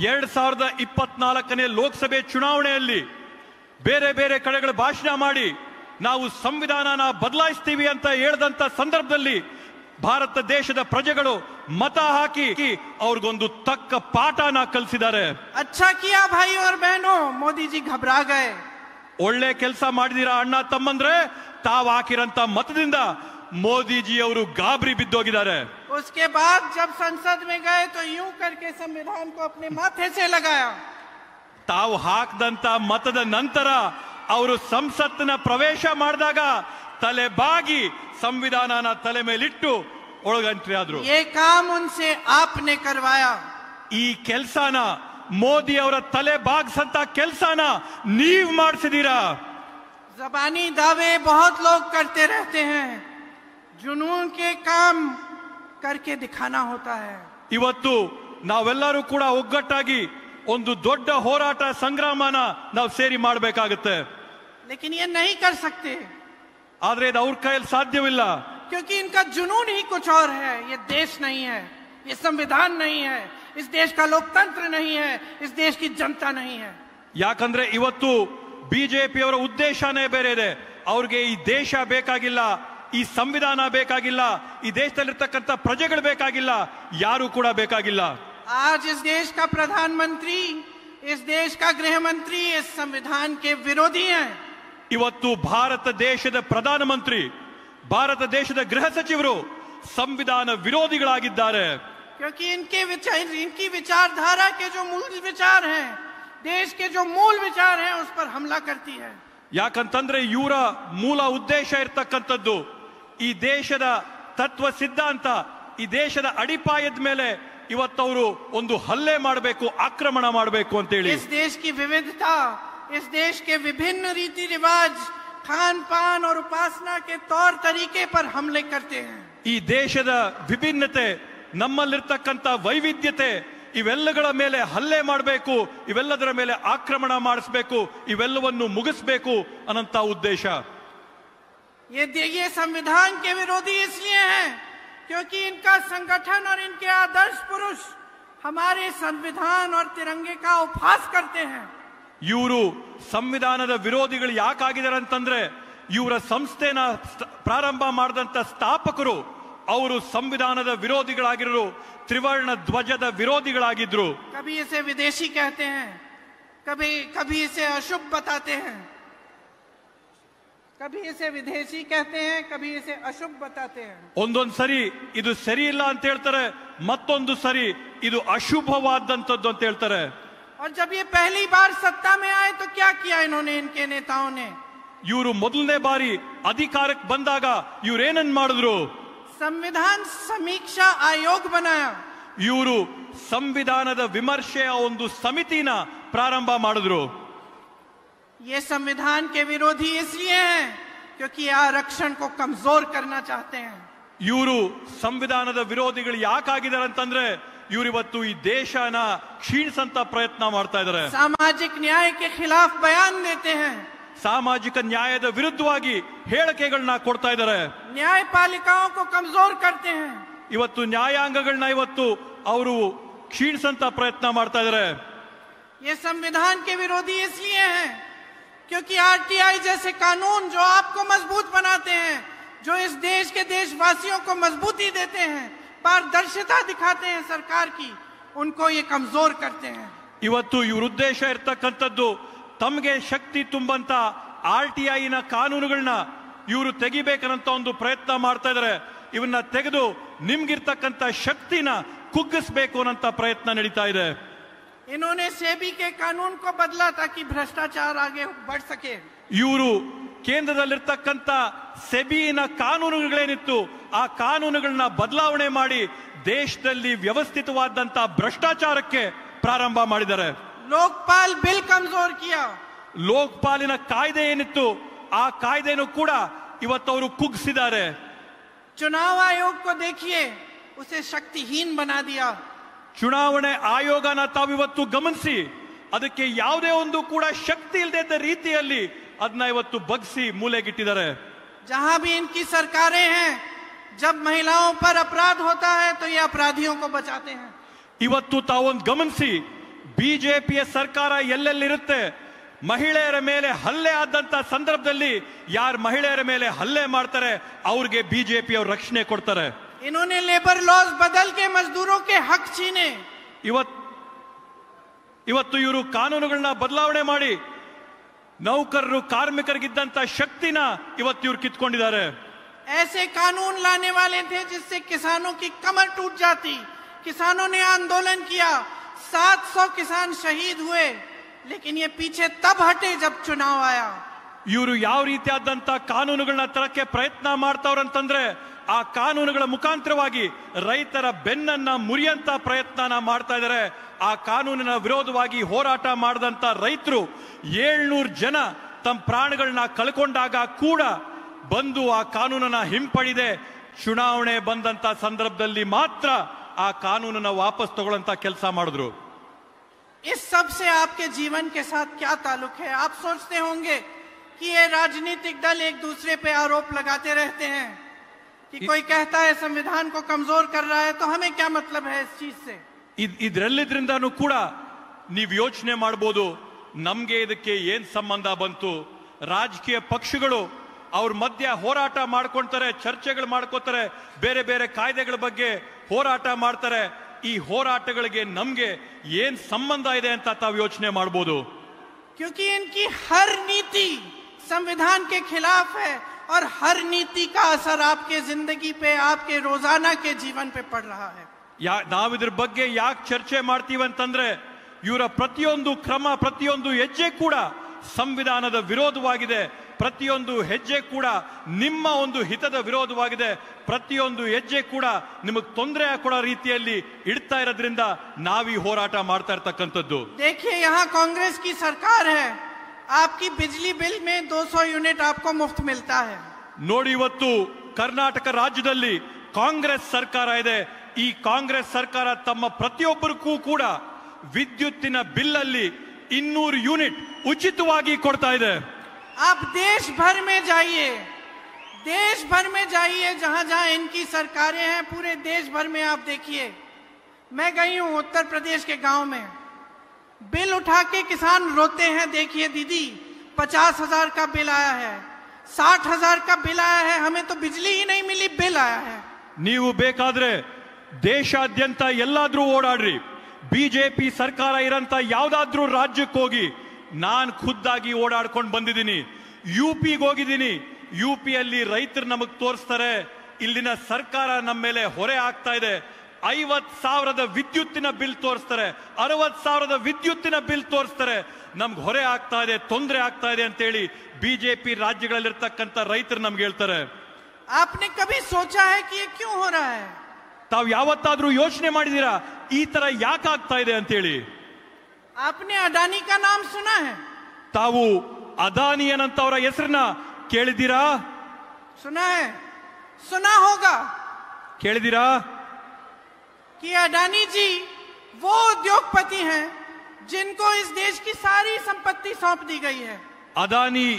2024 ಲೋಕಸಭೆ ಚುನಾವಣೆಯಲ್ಲಿ ಬೇರೆ ಬೇರೆ ಕಡೆಗಳ ಭಾಷಣ ಮಾಡಿ ನಾವು ಸಂವಿಧಾನನ ಬದಲಾಯಿಸ್ತೀವಿ ಅಂತ ಹೇಳಿದಂತ ಸಂದರ್ಭದಲ್ಲಿ ಭಾರತ ದೇಶದ ಪ್ರಜೆಗಳು ಮತ ಹಾಕಿ ಅವ್ರಿಗೊಂದು ತಕ್ಕ ಪಾಠನ ಕಲಿಸಿದ್ದಾರೆ. अच्छा किया भाई और बहनों, मोदी जी घबरा गए. ಒಳ್ಳೆ ಕೆಲಸ ಮಾಡಿದೀರಾ ಅಣ್ಣ ತಮ್ಮಂದ್ರೆ, ತಾವು ಹಾಕಿರಂತ ಮತದಿಂದ ಮೋದಿಜಿ ಅವರು ಗಾಬರಿ ಬಿದ್ದೋಗಿದ್ದಾರೆ. उसके बाद जब संसद में गए तो यूं करके संविधान को अपने माथे से लगाया. ತಾವು ಹಾಕದಂತ ಮತದ ನಂತರ ಅವರು ಸಂಸತ್ತಿನ ಪ್ರವೇಶ ಮಾಡಿದಾಗ ತಲೆ ಬಾಗಿ ಸಂವಿಧಾನನ ತಲೆ ಮೇಲಿಟ್ಟು ಒಳಗಂಟ್ರಿ ಆದ್ರು. ये काम उनसे आपने करवाया. ಈ ಕೆಲಸನ ಮೋದಿ ಅವರ ತಲೆ ಬಾಗ್ಸಂತ ಕೆಲಸನ ನೀವ್ ಮಾಡಿಸಿದೀರಾ. जबानी दावे बहुत लोग करते रहते हैं, जुनून के काम करके दिखाना होता है. ಇವತ್ತು ನಾವೆಲ್ಲರೂ ಕೂಡ ಒಗ್ಗಟ್ಟಾಗಿ ಒಂದು ದೊಡ್ಡ ಹೋರಾಟ ಸಂಗ್ರಾಮನ ನಾವು ಸೇರಿ ಮಾಡಬೇಕಾಗುತ್ತೆ. लेकिन ये नहीं कर सकते, ಆದ್ರೆ ಇದು ಅವ್ರ ಕೈಯಲ್ಲಿ ಸಾಧ್ಯವಿಲ್ಲ. क्योंकि इनका जुनून ही कुछ और है. ये देश नहीं है, ये संविधान नहीं है, इस देश का लोकतंत्र नहीं है, इस देश की जनता नहीं है. ಯಾಕಂದ್ರೆ ಇವತ್ತು ಬಿಜೆಪಿ ಅವರ ಉದ್ದೇಶನೇ ಬೇರೆ ಇದೆ. ಅವ್ರಿಗೆ ಈ ದೇಶ ಬೇಕಾಗಿಲ್ಲ, ಈ ಸಂವಿಧಾನ ಬೇಕಾಗಿಲ್ಲ, ಈ ದೇಶದಲ್ಲಿರ್ತಕ್ಕಂಥ ಪ್ರಜೆಗಳು ಬೇಕಾಗಿಲ್ಲ, ಯಾರು ಕೂಡ ಬೇಕಾಗಿಲ್ಲ. आज इस देश का प्रधानमंत्री, इस देश का गृह मंत्री इस संविधान के विरोधी हैं. ಇವತ್ತು ಭಾರತ ದೇಶದ ಪ್ರಧಾನಮಂತ್ರಿ, ಭಾರತ ದೇಶದ ಗೃಹ ಸಚಿವರು ಸಂವಿಧಾನ ವಿರೋಧಿಗಳಾಗಿದ್ದಾರೆ. क्योंकि इनकी विचारधारा के जो मूल विचार हैं, देश के जो मूल विचार हैं, उस पर हमला करती है. ಯಾಕಂತಂದ್ರೆ ಇವರ ಮೂಲ ಉದ್ದೇಶ ಇರ್ತಕ್ಕಂಥದ್ದು ಈ ದೇಶದ ತತ್ವ ಸಿದ್ಧಾಂತ, ಈ ದೇಶದ ಅಡಿಪಾಯದ ಮೇಲೆ ಇವತ್ತವರು ಒಂದು ಹಲ್ಲೆ ಮಾಡಬೇಕು, ಆಕ್ರಮಣ ಮಾಡಬೇಕು ಅಂತ ಹೇಳಿ. इस देश की विविधता, इस देश के विभिन्न रीति रिवाज, खान पान और उपासना के तौर तरीके पर हमले करते हैं. ಈ ದೇಶದ ವಿಭಿನ್ನತೆ, ನಮ್ಮಲ್ಲಿರ್ತಕ್ಕಂಥ ವೈವಿಧ್ಯತೆ, ಇವೆಲ್ಲಗಳ ಮೇಲೆ ಹಲ್ಲೆ ಮಾಡಬೇಕು, ಇವೆಲ್ಲದರ ಮೇಲೆ ಆಕ್ರಮಣ ಮಾಡಿಸಬೇಕು, ಇವೆಲ್ಲವನ್ನು ಮುಗಿಸಬೇಕು ಅನ್ನಂತ ಉದ್ದೇಶ. ये संविधान के विरोधी इसलिए हैं क्योंकि इनका संगठन और इनके आदर्श पुरुष हमारे संविधान और तिरंगे का उपहास करते हैं. ಇವರು ಸಂವಿಧಾನದ ವಿರೋಧಿಗಳು ಯಾಕಾಗಿದ್ದಾರೆ ಅಂತಂದ್ರೆ, ಇವರ ಸಂಸ್ಥೆನ ಪ್ರಾರಂಭ ಮಾಡಿದಂತ ಸ್ಥಾಪಕರು ಅವರು ಸಂವಿಧಾನದ ವಿರೋಧಿಗಳಾಗಿರೋ, ತ್ರಿವರ್ಣ ಧ್ವಜದ ವಿರೋಧಿಗಳಾಗಿದ್ರು. कभी इसे विदेशी कहते हैं, कभी इसे अशुभ बताते हैं, कभी इसे विदेशी कहते हैं, कभी इसे अशुभ बताते हैं. ಒಂದೊಂದು ಸರಿ ಇದು ಸರಿ ಇಲ್ಲ ಅಂತ ಹೇಳ್ತಾರೆ, ಮತ್ತೊಂದು ಸರಿ ಇದು ಅಶುಭವಾದಂತದ್ದು ಅಂತ ಹೇಳ್ತಾರೆ. और जब ये पहली बार सत्ता में आए तो क्या किया इन्होंने, इनके नेताओं ने? ಇವರು ಮೊದಲನೇ ಬಾರಿ ಅಧಿಕಾರಕ್ಕೆ ಬಂದಾಗ ಇವ್ರೇನನ್ ಮಾಡಿದ್ರು? संविधान समीक्षा आयोग बनाया. ಇವರು ಸಂವಿಧಾನದ ವಿಮರ್ಶೆಯ ಒಂದು ಸಮಿತಿನ ಪ್ರಾರಂಭ ಮಾಡಿದ್ರು. ये संविधान के विरोधी इसलिए हैं क्योंकि ये आरक्षण को कमजोर करना चाहते हैं। ಇವರು ಸಂವಿಧಾನದ ವಿರೋಧಿಗಳು ಯಾಕಾಗಿದ್ದಾರೆ ಅಂತಂದ್ರೆ ಇವರಿವತ್ತು ಈ ದೇಶನ ಕ್ಷೀಣಿಸಂತ ಪ್ರಯತ್ನ ಮಾಡ್ತಾ ಇದ್ದಾರೆ। सामाजिक न्याय के खिलाफ बयान देते हैं, ಸಾಮಾಜಿಕ ನ್ಯಾಯದ ವಿರುದ್ಧವಾಗಿ ಹೇಳಿಕೆಗಳನ್ನ ಕೊಡ್ತಾ ಇದ್ದಾರೆ। न्यायपालिकाओं को कमजोर करते हैं। ಇವತ್ತು ನ್ಯಾಯಾಂಗಗಳನ್ನ ಇವತ್ತು ಅವರು ಕ್ಷೀಣಿಸಂತ ಪ್ರಯತ್ನ ಮಾಡ್ತಾ ಇದ್ದಾರೆ। ये संविधान के विरोधी इसलिए हैं क्योंकि आरटीआई जैसे कानून जो आपको मजबूत बनाते हैं, जो इस देश के देशवासियों को मजबूती देते हैं, पारदर्शिता दिखाते हैं सरकार की, उनको ये कमजोर करते हैं। ಇವತ್ತು ಇವ್ರ ಉದ್ದೇಶ ಇರ್ತಕ್ಕಂಥದ್ದು ತಮಗೆ ಶಕ್ತಿ ತುಂಬಂತ RTI ನ ಕಾನೂನುಗಳನ್ನ ಇವರು ತೆಗಿಬೇಕನ್ನಂತ ಒಂದು ಪ್ರಯತ್ನ ಮಾಡ್ತಾ ಇದ್ದಾರೆ। ಇವನ್ನ ತೆಗೆದು ನಿಮ್ಗಿರ್ತಕ್ಕಂಥ ಶಕ್ತಿನ ಕುಗ್ಗಿಸಬೇಕು ಅನ್ನಂತ ಪ್ರಯತ್ನ ನಡೀತಾ ಇದೆ। इन्होंने सेबी के कानून को बदला ताकि भ्रष्टाचार आगे बढ़ सके। ಇವರು ಕೇಂದ್ರದಲ್ಲಿರ್ತಕ್ಕಂಥ ಸೆಬಿನ ಕಾನೂನುಗಳೇನಿತ್ತು ಆ ಕಾನೂನುಗಳನ್ನ ಬದಲಾವಣೆ ಮಾಡಿ ದೇಶದಲ್ಲಿ ವ್ಯವಸ್ಥಿತವಾದಂತ ಭ್ರಷ್ಟಾಚಾರಕ್ಕೆ ಪ್ರಾರಂಭ ಮಾಡಿದ್ದಾರೆ। लोकपाल बिल कमजोर किया। ಲೋಕಪಾಲಿನ ಕಾಯ್ದೆ ಏನಿತ್ತು ಆ ಕಾಯ್ದೆನೂ ಕೂಡ ಇವತ್ತು ಅವರು ಕುಗ್ಗಿಸಿದ್ದಾರೆ। चुनाव आयोग को देखिए, उसे शक्तिहीन बना दिया। ಚುನಾವಣೆ ಆಯೋಗನ ತಾವಿವತ್ತು ಗಮನಿಸಿ ಅದಕ್ಕೆ ಯಾವುದೇ ಒಂದು ಕೂಡ ಶಕ್ತಿ ಇಲ್ಲದ ರೀತಿಯಲ್ಲಿ ಅದನ್ನ ಇವತ್ತು ಬಗ್ಸಿ ಮೂಲೆಗಿಟ್ಟಿದ್ದಾರೆ। जहां भी इनकी सरकारें हैं, जब महिलाओं पर अपराध होता है तो ये अपराधियों को बचाते हैं। ಇವತ್ತು ತಾವೊಂದು ಗಮನಿಸಿ ಬಿಜೆಪಿಯ ಸರ್ಕಾರ ಎಲ್ಲೆಲ್ಲಿರುತ್ತೆ ಮಹಿಳೆಯರ ಮೇಲೆ ಹಲ್ಲೆ ಆದಂತ ಸಂದರ್ಭದಲ್ಲಿ ಯಾರು ಮಹಿಳೆಯರ ಮೇಲೆ ಹಲ್ಲೆ ಮಾಡ್ತಾರೆ ಅವ್ರಿಗೆ ಬಿಜೆಪಿ ಅವರು ರಕ್ಷಣೆ ಕೊಡ್ತಾರೆ। इन्होंने लेबर लॉज बदल के मजदूरों के हक छीने। ಇವತ್ತು ಇವರು ಕಾನೂನುಗಳನ್ನ ಬದಲಾವಣೆ ಮಾಡಿ ನೌಕರರು ಕಾರ್ಮಿಕರಿಗಿದ್ದಂತ ಶಕ್ತಿನ ಇವತ್ತು ಇವರು ಕಿತ್ಕೊಂಡಿದ್ದಾರೆ। ऐसे कानून लाने वाले थे जिससे किसानों की कमर टूट जाती। किसानों ने आंदोलन किया, 700 किसान शहीद हुए, लेकिन ये पीछे तब हटे जब चुनाव आया। ಇವರು ಯಾವ ರೀತಿಯಾದಂತ ಕಾನೂನುಗಳನ್ನ ತರಕ್ಕೆ ಪ್ರಯತ್ನ ಮಾಡ್ತಾವ್ರಂತಂದ್ರೆ ಆ ಕಾನೂನುಗಳ ಮುಖಾಂತರವಾಗಿ ರೈತರ ಬೆನ್ನನ್ನ ಮುರಿಯಂತ ಪ್ರಯತ್ನ ಮಾಡ್ತಾ ಇದ್ದಾರೆ। ಆ ಕಾನೂನಿನ ವಿರೋಧವಾಗಿ ಹೋರಾಟ ಮಾಡಿದಂತ ರೈತರು 700 ಜನ ತಮ್ಮ ಪ್ರಾಣಗಳನ್ನ ಕಳ್ಕೊಂಡಾಗ ಕೂಡ ಬಂದು ಆ ಕಾನೂನನ್ನ ಹಿಂಪಡಿದೆ ಚುನಾವಣೆ ಬಂದಂತ ಸಂದರ್ಭದಲ್ಲಿ ಮಾತ್ರ ಆ ಕಾನೂನನ್ನ ವಾಪಸ್ ತಗೊಳ್ಳಂತ ಕೆಲಸ ಮಾಡಿದ್ರು। इस सब से आपके जीवन के साथ क्या ताल्लुक है? आप सोचते होंगे कि ये राजनीतिक दल एक दूसरे पे आरोप लगाते रहते हैं कि कोई कहता है संविधान को कमजोर कर रहा है, तो हमें क्या मतलब है इस चीज से? ಇದರೆಲ್ಲದ್ರಿಂದನೂ ಕೂಡ ನೀವು ಯೋಚನೆ ಮಾಡಬಹುದು ನಮ್ಗೆ ಇದಕ್ಕೆ ಏನ್ ಸಂಬಂಧ ಬಂತು। ರಾಜಕೀಯ ಪಕ್ಷಗಳು ಅವ್ರ ಮಧ್ಯ ಹೋರಾಟ ಮಾಡ್ಕೊಂತಾರೆ, ಚರ್ಚೆಗಳು ಮಾಡ್ಕೋತಾರೆ, ಬೇರೆ ಬೇರೆ ಕಾಯ್ದೆಗಳ ಬಗ್ಗೆ ಹೋರಾಟ ಮಾಡ್ತಾರೆ। ಈ ಹೋರಾಟಗಳಿಗೆ ನಮ್ಗೆ ಏನ್ ಸಂಬಂಧ ಇದೆ ಅಂತ ತಾವು ಯೋಚನೆ ಮಾಡಬಹುದು। क्योंकि इनकी हर नीति संविधान के खिलाफ है और हर नीति का असर आपके जिंदगी पे, आपके रोजाना के जीवन पे पड़ रहा है। ನಾವಿದ್ರ ಬಗ್ಗೆ ಯಾಕೆ ಚರ್ಚೆ ಮಾಡ್ತೀವಿ ಅಂತಂದ್ರೆ ಇವರ ಪ್ರತಿಯೊಂದು ಕ್ರಮ, ಪ್ರತಿಯೊಂದು ಹೆಜ್ಜೆ ಕೂಡ ಸಂವಿಧಾನದ ವಿರೋಧವಾಗಿದೆ। ಪ್ರತಿಯೊಂದು ಹೆಜ್ಜೆ ಕೂಡ ನಿಮ್ಮ ಒಂದು ಹಿತದ ವಿರೋಧವಾಗಿದೆ। ಪ್ರತಿಯೊಂದು ಹೆಜ್ಜೆ ಕೂಡ ನಿಮಗೆ ತೊಂದರೆ ಕೊಡೋ ರೀತಿಯಲ್ಲಿ ಇಡ್ತಾ ಇರೋದ್ರಿಂದ ನಾವೀ ಹೋರಾಟ ಮಾಡ್ತಾ ಇರ್ತಕ್ಕಂಥದ್ದು। देखिए, यहाँ कांग्रेस की सरकार है, आपकी बिजली बिल में 200 यूनिट आपको मुफ्त मिलता है। ನೋಡಿ, ಇವತ್ತು ಕರ್ನಾಟಕ ರಾಜ್ಯದಲ್ಲಿ ಕಾಂಗ್ರೆಸ್ ಸರ್ಕಾರ ಇದೆ। ಈ ಕಾಂಗ್ರೆಸ್ ಸರ್ಕಾರ ತಮ್ಮ ಪ್ರತಿಯೊಬ್ಬರಿಗೂ ಕೂಡ ವಿದ್ಯುತ್ತಿನ ಬಿಲ್ ಅಲ್ಲಿ 200 ಯೂನಿಟ್ ಉಚಿತವಾಗಿ ಕೊಡ್ತಾ ಇದೆ। आप देश भर में जाइए, देश भर में जाइए, जहां जहां इनकी सरकारें हैं, पूरे देश भर में आप देखिए। मैं गई हूं उत्तर प्रदेश के गांव में, बिल उठा के किसान रोते हैं, देखिए दीदी 50,000 का बिल आया है, 60,000 का बिल आया है, हमें तो बिजली ही नहीं मिली, बिल आया है। ನೀವು ಬೇಕಾದ್ರೆ ದೇಶಾದ್ಯಂತ ಎಲ್ಲಾದ್ರೂ ಓಡಾಡ್ರಿ, ಬಿಜೆಪಿ ಸರ್ಕಾರ ಇರಂತ ಯಾವ್ದಾದ್ರೂ ರಾಜ್ಯಕ್ಕೆ ಹೋಗಿ, ನಾನ್ ಖುದ್ದಾಗಿ ಓಡಾಡ್ಕೊಂಡು ಬಂದಿದ್ದೀನಿ। ಯುಪಿಗೆ ಹೋಗಿದ್ದೀನಿ, ಯುಪಿಯಲ್ಲಿ ರೈತರು ನಮಗ್ ತೋರಿಸ್ತಾರೆ ಇಲ್ಲಿನ ಸರ್ಕಾರ ನಮ್ಮ ಮೇಲೆ ಹೊರೆ ಆಗ್ತಾ ಇದೆ। 50,000ದ ವಿದ್ಯುತ್ತಿನ ಬಿಲ್ ತೋರಿಸ್ತಾರೆ, 60,000ದ ವಿದ್ಯುತ್ತಿನ ಬಿಲ್ ತೋರಿಸ್ತಾರೆ, ನಮ್ಗೆ ಹೊರೆ ಆಗ್ತಾ ಇದೆ, ತೊಂದರೆ ಆಗ್ತಾ ಇದೆ ಅಂತೇಳಿ ಬಿಜೆಪಿ ರಾಜ್ಯಗಳಲ್ಲಿರ್ತಕ್ಕಂಥ ರೈತರು ನಮ್ಗೆ ಹೇಳ್ತಾರೆ। आपने कभी सोचा है कि ये क्यों हो रहा है? ತಾವು ಯಾವತ್ತಾದ್ರೂ ಯೋಚನೆ ಮಾಡಿದೀರಾ ಈ ತರ ಯಾಕೆ ಆಗ್ತಾ ಇದೆ ಅಂತೇಳಿ? आपने अडानी का नाम सुना है? ತಾವು ಅದಾನಿ ಅನ್ನಂತವರ ಹೆಸರನ್ನ ಕೇಳಿದ್ದೀರಾ? सुना है, सुना होगा ಕೇಳಿದ್ದೀರಾ? कि अडानी जी वो उद्योगपति हैं जिनको इस देश की सारी संपत्ति सौंप दी गई है. ಅದಾನಿ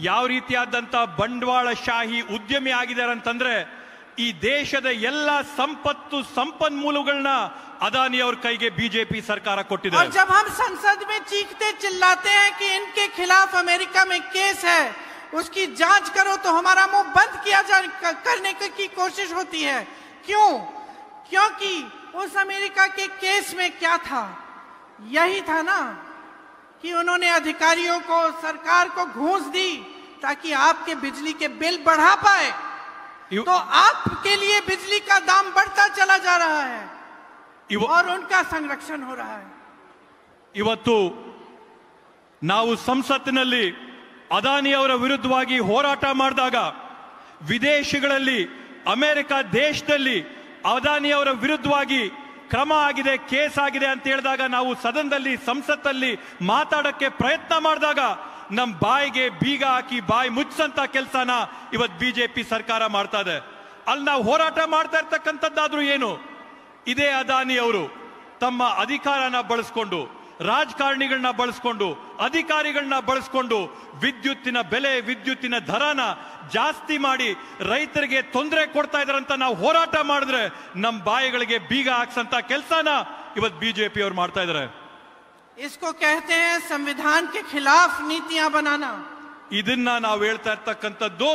ಯಾವ ರೀತಿಯಾದಂತ ಬಂಡವಾಳಶಾಹಿ ಉದ್ಯಮಿ ಆಗಿದ್ದಾರೆ ಅಂತಂದ್ರೆ ಈ ದೇಶದ ಎಲ್ಲ ಸಂಪತ್ತು ಸಂಪನ್ಮೂಲಗಳನ್ನ ಅದಾನಿ ಅವ್ರ ಕೈಗೆ ಬಿಜೆಪಿ ಸರ್ಕಾರ ಕೊಟ್ಟಿದೆ. और जब हम संसद में चीखते चिल्लाते हैं कि इनके खिलाफ अमेरिका में केस है, उसकी जांच करो, तो हमारा मुंह बंद किया करने की कोशिश होती है. क्यों? क्योंकि उस अमेरिका के केस में क्या था? यही था ना कि उन्होंने अधिकारियों को, सरकार को घूस दी ताकि आपके बिजली के बिल बढ़ा पाए. तो आपके लिए बिजली का दाम बढ़ता चला जा रहा है और उनका संरक्षण हो रहा है. ಇವತ್ತು ನಾವು ಸಂಸತ್ತಿನಲ್ಲಿ ಅದಾನಿ ಅವರ ವಿರುದ್ಧವಾಗಿ ಹೋರಾಟ ಮಾಡಿದಾಗ ವಿದೇಶಗಳಲ್ಲಿ ಅಮೆರಿಕ ದೇಶದಲ್ಲಿ ಅದಾನಿ ಅವರ ವಿರುದ್ಧವಾಗಿ ಕ್ರಮ ಆಗಿದೆ, ಕೇಸ್ ಆಗಿದೆ ಅಂತ ಹೇಳಿದಾಗ ನಾವು ಸದನದಲ್ಲಿ ಸಂಸತ್ತಲ್ಲಿ ಮಾತಾಡಕ್ಕೆ ಪ್ರಯತ್ನ ಮಾಡಿದಾಗ ನಮ್ ಬಾಯಿಗೆ ಬೀಗ ಹಾಕಿ ಬಾಯಿ ಮುಚ್ಚಂತ ಕೆಲಸನ ಇವತ್ತು ಬಿಜೆಪಿ ಸರ್ಕಾರ ಮಾಡ್ತಾ ಇದೆ. ಅಲ್ಲಿ ನಾವು ಹೋರಾಟ ಮಾಡ್ತಾ ಇರ್ತಕ್ಕಂಥದ್ದಾದ್ರೂ ಏನು? ಇದೇ ಅದಾನಿ ಅವರು ತಮ್ಮ ಅಧಿಕಾರನ ಬಳಸ್ಕೊಂಡು, ರಾಜಕಾರಣಿಗಳನ್ನ ಬಳಸ್ಕೊಂಡು, ಅಧಿಕಾರಿಗಳನ್ನ ಬಳಸ್ಕೊಂಡು ವಿದ್ಯುತ್ತಿನ ಬೆಲೆ, ವಿದ್ಯುತ್ತಿನ ದರನ ಜಾಸ್ತಿ ಮಾಡಿ ರೈತರಿಗೆ ತೊಂದರೆ ಕೊಡ್ತಾ ಇದಾರಂತ ನಾವು ಹೋರಾಟ ಮಾಡಿದ್ರೆ ನಮ್ಮ ಬಾಯಿಗಳಿಗೆ ಬೀಗ ಹಾಕ್ಸಂತ ಕೆಲಸನ ಇವತ್ತು ಬಿಜೆಪಿ ಅವರು ಮಾಡ್ತಾ ಇದಾರೆ. इसको कहते हैं संविधान के खिलाफ नीतियां बनाना. ಇದನ್ನ ನಾವು ಹೇಳ್ತಾ ಇರ್ತಕ್ಕಂಥದ್ದು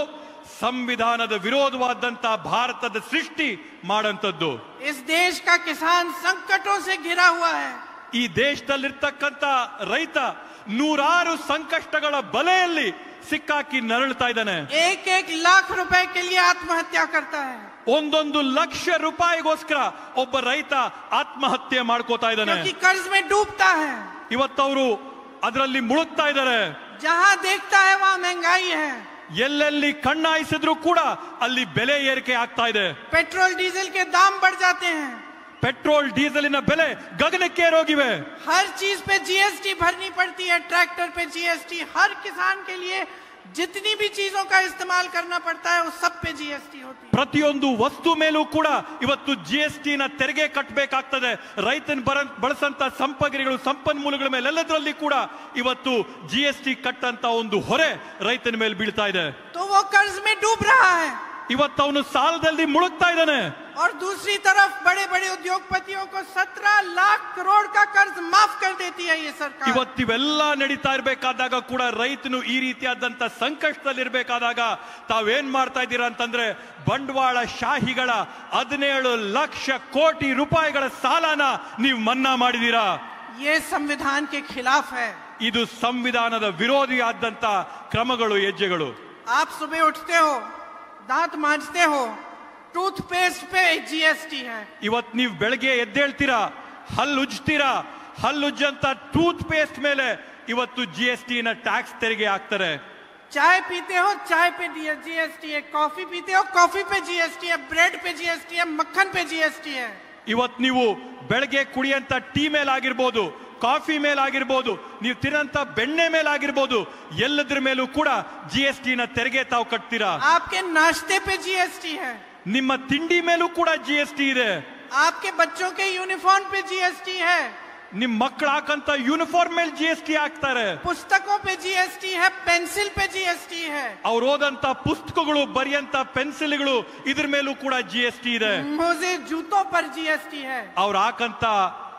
ಸಂವಿಧಾನದ ವಿರೋಧವಾದಂತ ಭಾರತದ ಸೃಷ್ಟಿ ಮಾಡಂತದ್ದು. इस देश का किसान संकटों से घिरा हुआ है. ಈ ದೇಶದಲ್ಲಿರ್ತಕ್ಕಂಥ ರೈತ ನೂರಾರು ಸಂಕಷ್ಟಗಳ ಬಲೆಯಲ್ಲಿ ಸಿಕ್ಕಾಕಿ ನರಳ್ತಾ ಇದ್ದಾನೆ. एक लाख रुपए के लिए आत्महत्या करता है. 1 ಲಕ್ಷ ರೂಪಾಯಿಗೋಸ್ಕರ ಒಬ್ಬ ರೈತ ಆತ್ಮಹತ್ಯೆ ಮಾಡ್ಕೋತಾ ಇದ್ದಾನೆ. क्योंकि कर्ज में डूबता है. ಇವತ್ತವರು ಅದರಲ್ಲಿ ಮುಳುಗ್ತಾ ಇದ್ದಾರೆ. जहां देखता है वहां महंगाई है. ಎಲ್ಲೆಲ್ಲಿ ಕಣ್ಣಾಯಿಸಿದ್ರು ಕೂಡ ಅಲ್ಲಿ ಬೆಲೆ ಏರಿಕೆ ಆಗ್ತಾ ಇದೆ. पेट्रोल डीजल के दाम बढ़ जाते हैं. ಪೆಟ್ರೋಲ್ ಡೀಸೆಲಿನ ಬೆಲೆ ಗಗನಕ್ಕೇರೋಗಿವೆ. हर चीज पे जीएसटी भरनी पड़ती है. ट्रैक्टर पे जीएसटी, हर किसान के लिए जितनी भी चीजों का इस्तेमाल करना पड़ता है उस सब पे जीएसटी होती है. ಪ್ರತಿಯೊಂದು ವಸ್ತು ಮೇಲೂ ಕೂಡ ಇವತ್ತು ಜಿಎಸ್ಟಿ ನ ತೆರಿಗೆ ಕಟ್ಟಬೇಕಾಗ್ತದೆ. ರೈತನ ಬಳಸಂತ ಸಂಪಗ್ರಿಗಳು, ಸಂಪನ್ಮೂಲಗಳ ಮೇಲೆ ಎಲ್ಲದರಲ್ಲಿ ಕೂಡ ಇವತ್ತು ಜಿಎಸ್ಟಿ ಕಟ್ಟಂತ ಒಂದು ಹೊರೆ ರೈತನ ಮೇಲೆ ಬೀಳ್ತಾ ಇದೆ. तो वो कर्ज में डूब रहा है. ಇವತ್ತು ಅವನು ಸಾಲದಲ್ಲಿ ಮುಳುಗ್ತಾ ಇದ್ದಾನೆ. और दूसरी तरफ बड़े बड़े उद्योगपतियों को 17 लाख करोड़ का कर्ज माफ कर देती है ये सरकार. ಇವತ್ತಿವೆಲ್ಲ ನಡೀತಾ ಇರಬೇಕಾದಾಗ ಕೂಡ ರೈತನು ಈ ರೀತಿಯಾದಂತ ಸಂಕಷ್ಟದಲ್ಲಿ ಇರಬೇಕಾದಾಗ ತಾವೇನ್ ಮಾಡ್ತಾ ಇದ್ದೀರಾ ಅಂತಂದ್ರೆ ಬಂಡವಾಳ ಶಾಹಿಗಳ 17 ಲಕ್ಷ ಕೋಟಿ ರೂಪಾಯಿಗಳ ಸಾಲನ ನೀವು ಮನ್ನಾ ಮಾಡಿದೀರಾ. ये संविधान के खिलाफ है. ಇದು ಸಂವಿಧಾನದ ವಿರೋಧಿಯಾದಂತ ಕ್ರಮಗಳು, ಹೆಜ್ಜೆಗಳು. आप सुबह उठते हो, दांत मांजते हो, टूथपेस्ट पे जीएसटी है. ಇವತ್ತು ನೀವು ಬೆಳಗ್ಗೆ ಎದ್ದೇಳ್ತೀರಾ, ಹಲ್ಲು ಉಜ್ತೀರಾ, ಹಲ್ಲುಜ್ಜಂತ ಟೂತ್ ಪೇಸ್ಟ್ ಮೇಲೆ ಇವತ್ತು ಜಿಎಸ್ಟಿ ನ ಟ್ಯಾಕ್ಸ್ ತೆರಿಗೆ ಹಾಕ್ತಾರೆ. चाय पीते हो, चाय पे जीएसटी है. कॉफी पीते हो, कॉफी पे जीएसटी है. ब्रेड पे जीएसटी है. मक्खन पे जीएसटी है. ಇವತ್ತು ನೀವು ಬೆಳಗ್ಗೆ ಕುಡಿಯಂತ ಟೀ ಮೇಲಾಗಿರ್ಬೋದು, ಕಾಫಿ ಮೇಲಾಗಿರ್ಬೋದು, ನೀವು ತಿನ್ನಂತ ಬೆಣ್ಣೆ ಮೇಲಾಗಿರ್ಬೋದು, ಎಲ್ಲದ್ರ ಮೇಲೂ ಕೂಡ ಜಿಎಸ್ಟಿ ನ ತೆರಿಗೆ ತಾವು ಕಟ್ತೀರಾ. आपके नाश्ते पे जीएसटी है. ನಿಮ್ಮ ತಿಂಡಿ ಮೇಲೂ ಕೂಡ ಜಿಎಸ್ಟಿ ಇದೆ. आपके बच्चों के यूनिफॉर्म पे जीएसटी है. ನಿಮ್ ಮಕ್ಕಳು ಹಾಕಂತ ಯೂನಿಫಾರ್ಮ್ ಮೇಲೆ ಜಿಎಸ್ಟಿ ಹಾಕ್ತಾರೆ. पुस्तकों पे जीएसटी है. पेंसिल पे जीएसटी है. ಅವ್ರು ಓದಂತ ಪುಸ್ತಕಗಳು, ಬರೆಯಂತ ಪೆನ್ಸಿಲ್ಗಳು, ಇದ್ರ ಮೇಲೂ ಕೂಡ ಜಿಎಸ್ಟಿ ಇದೆ. मोजे जूतों पर जीएसटी है. ಅವ್ರು ಹಾಕಂತ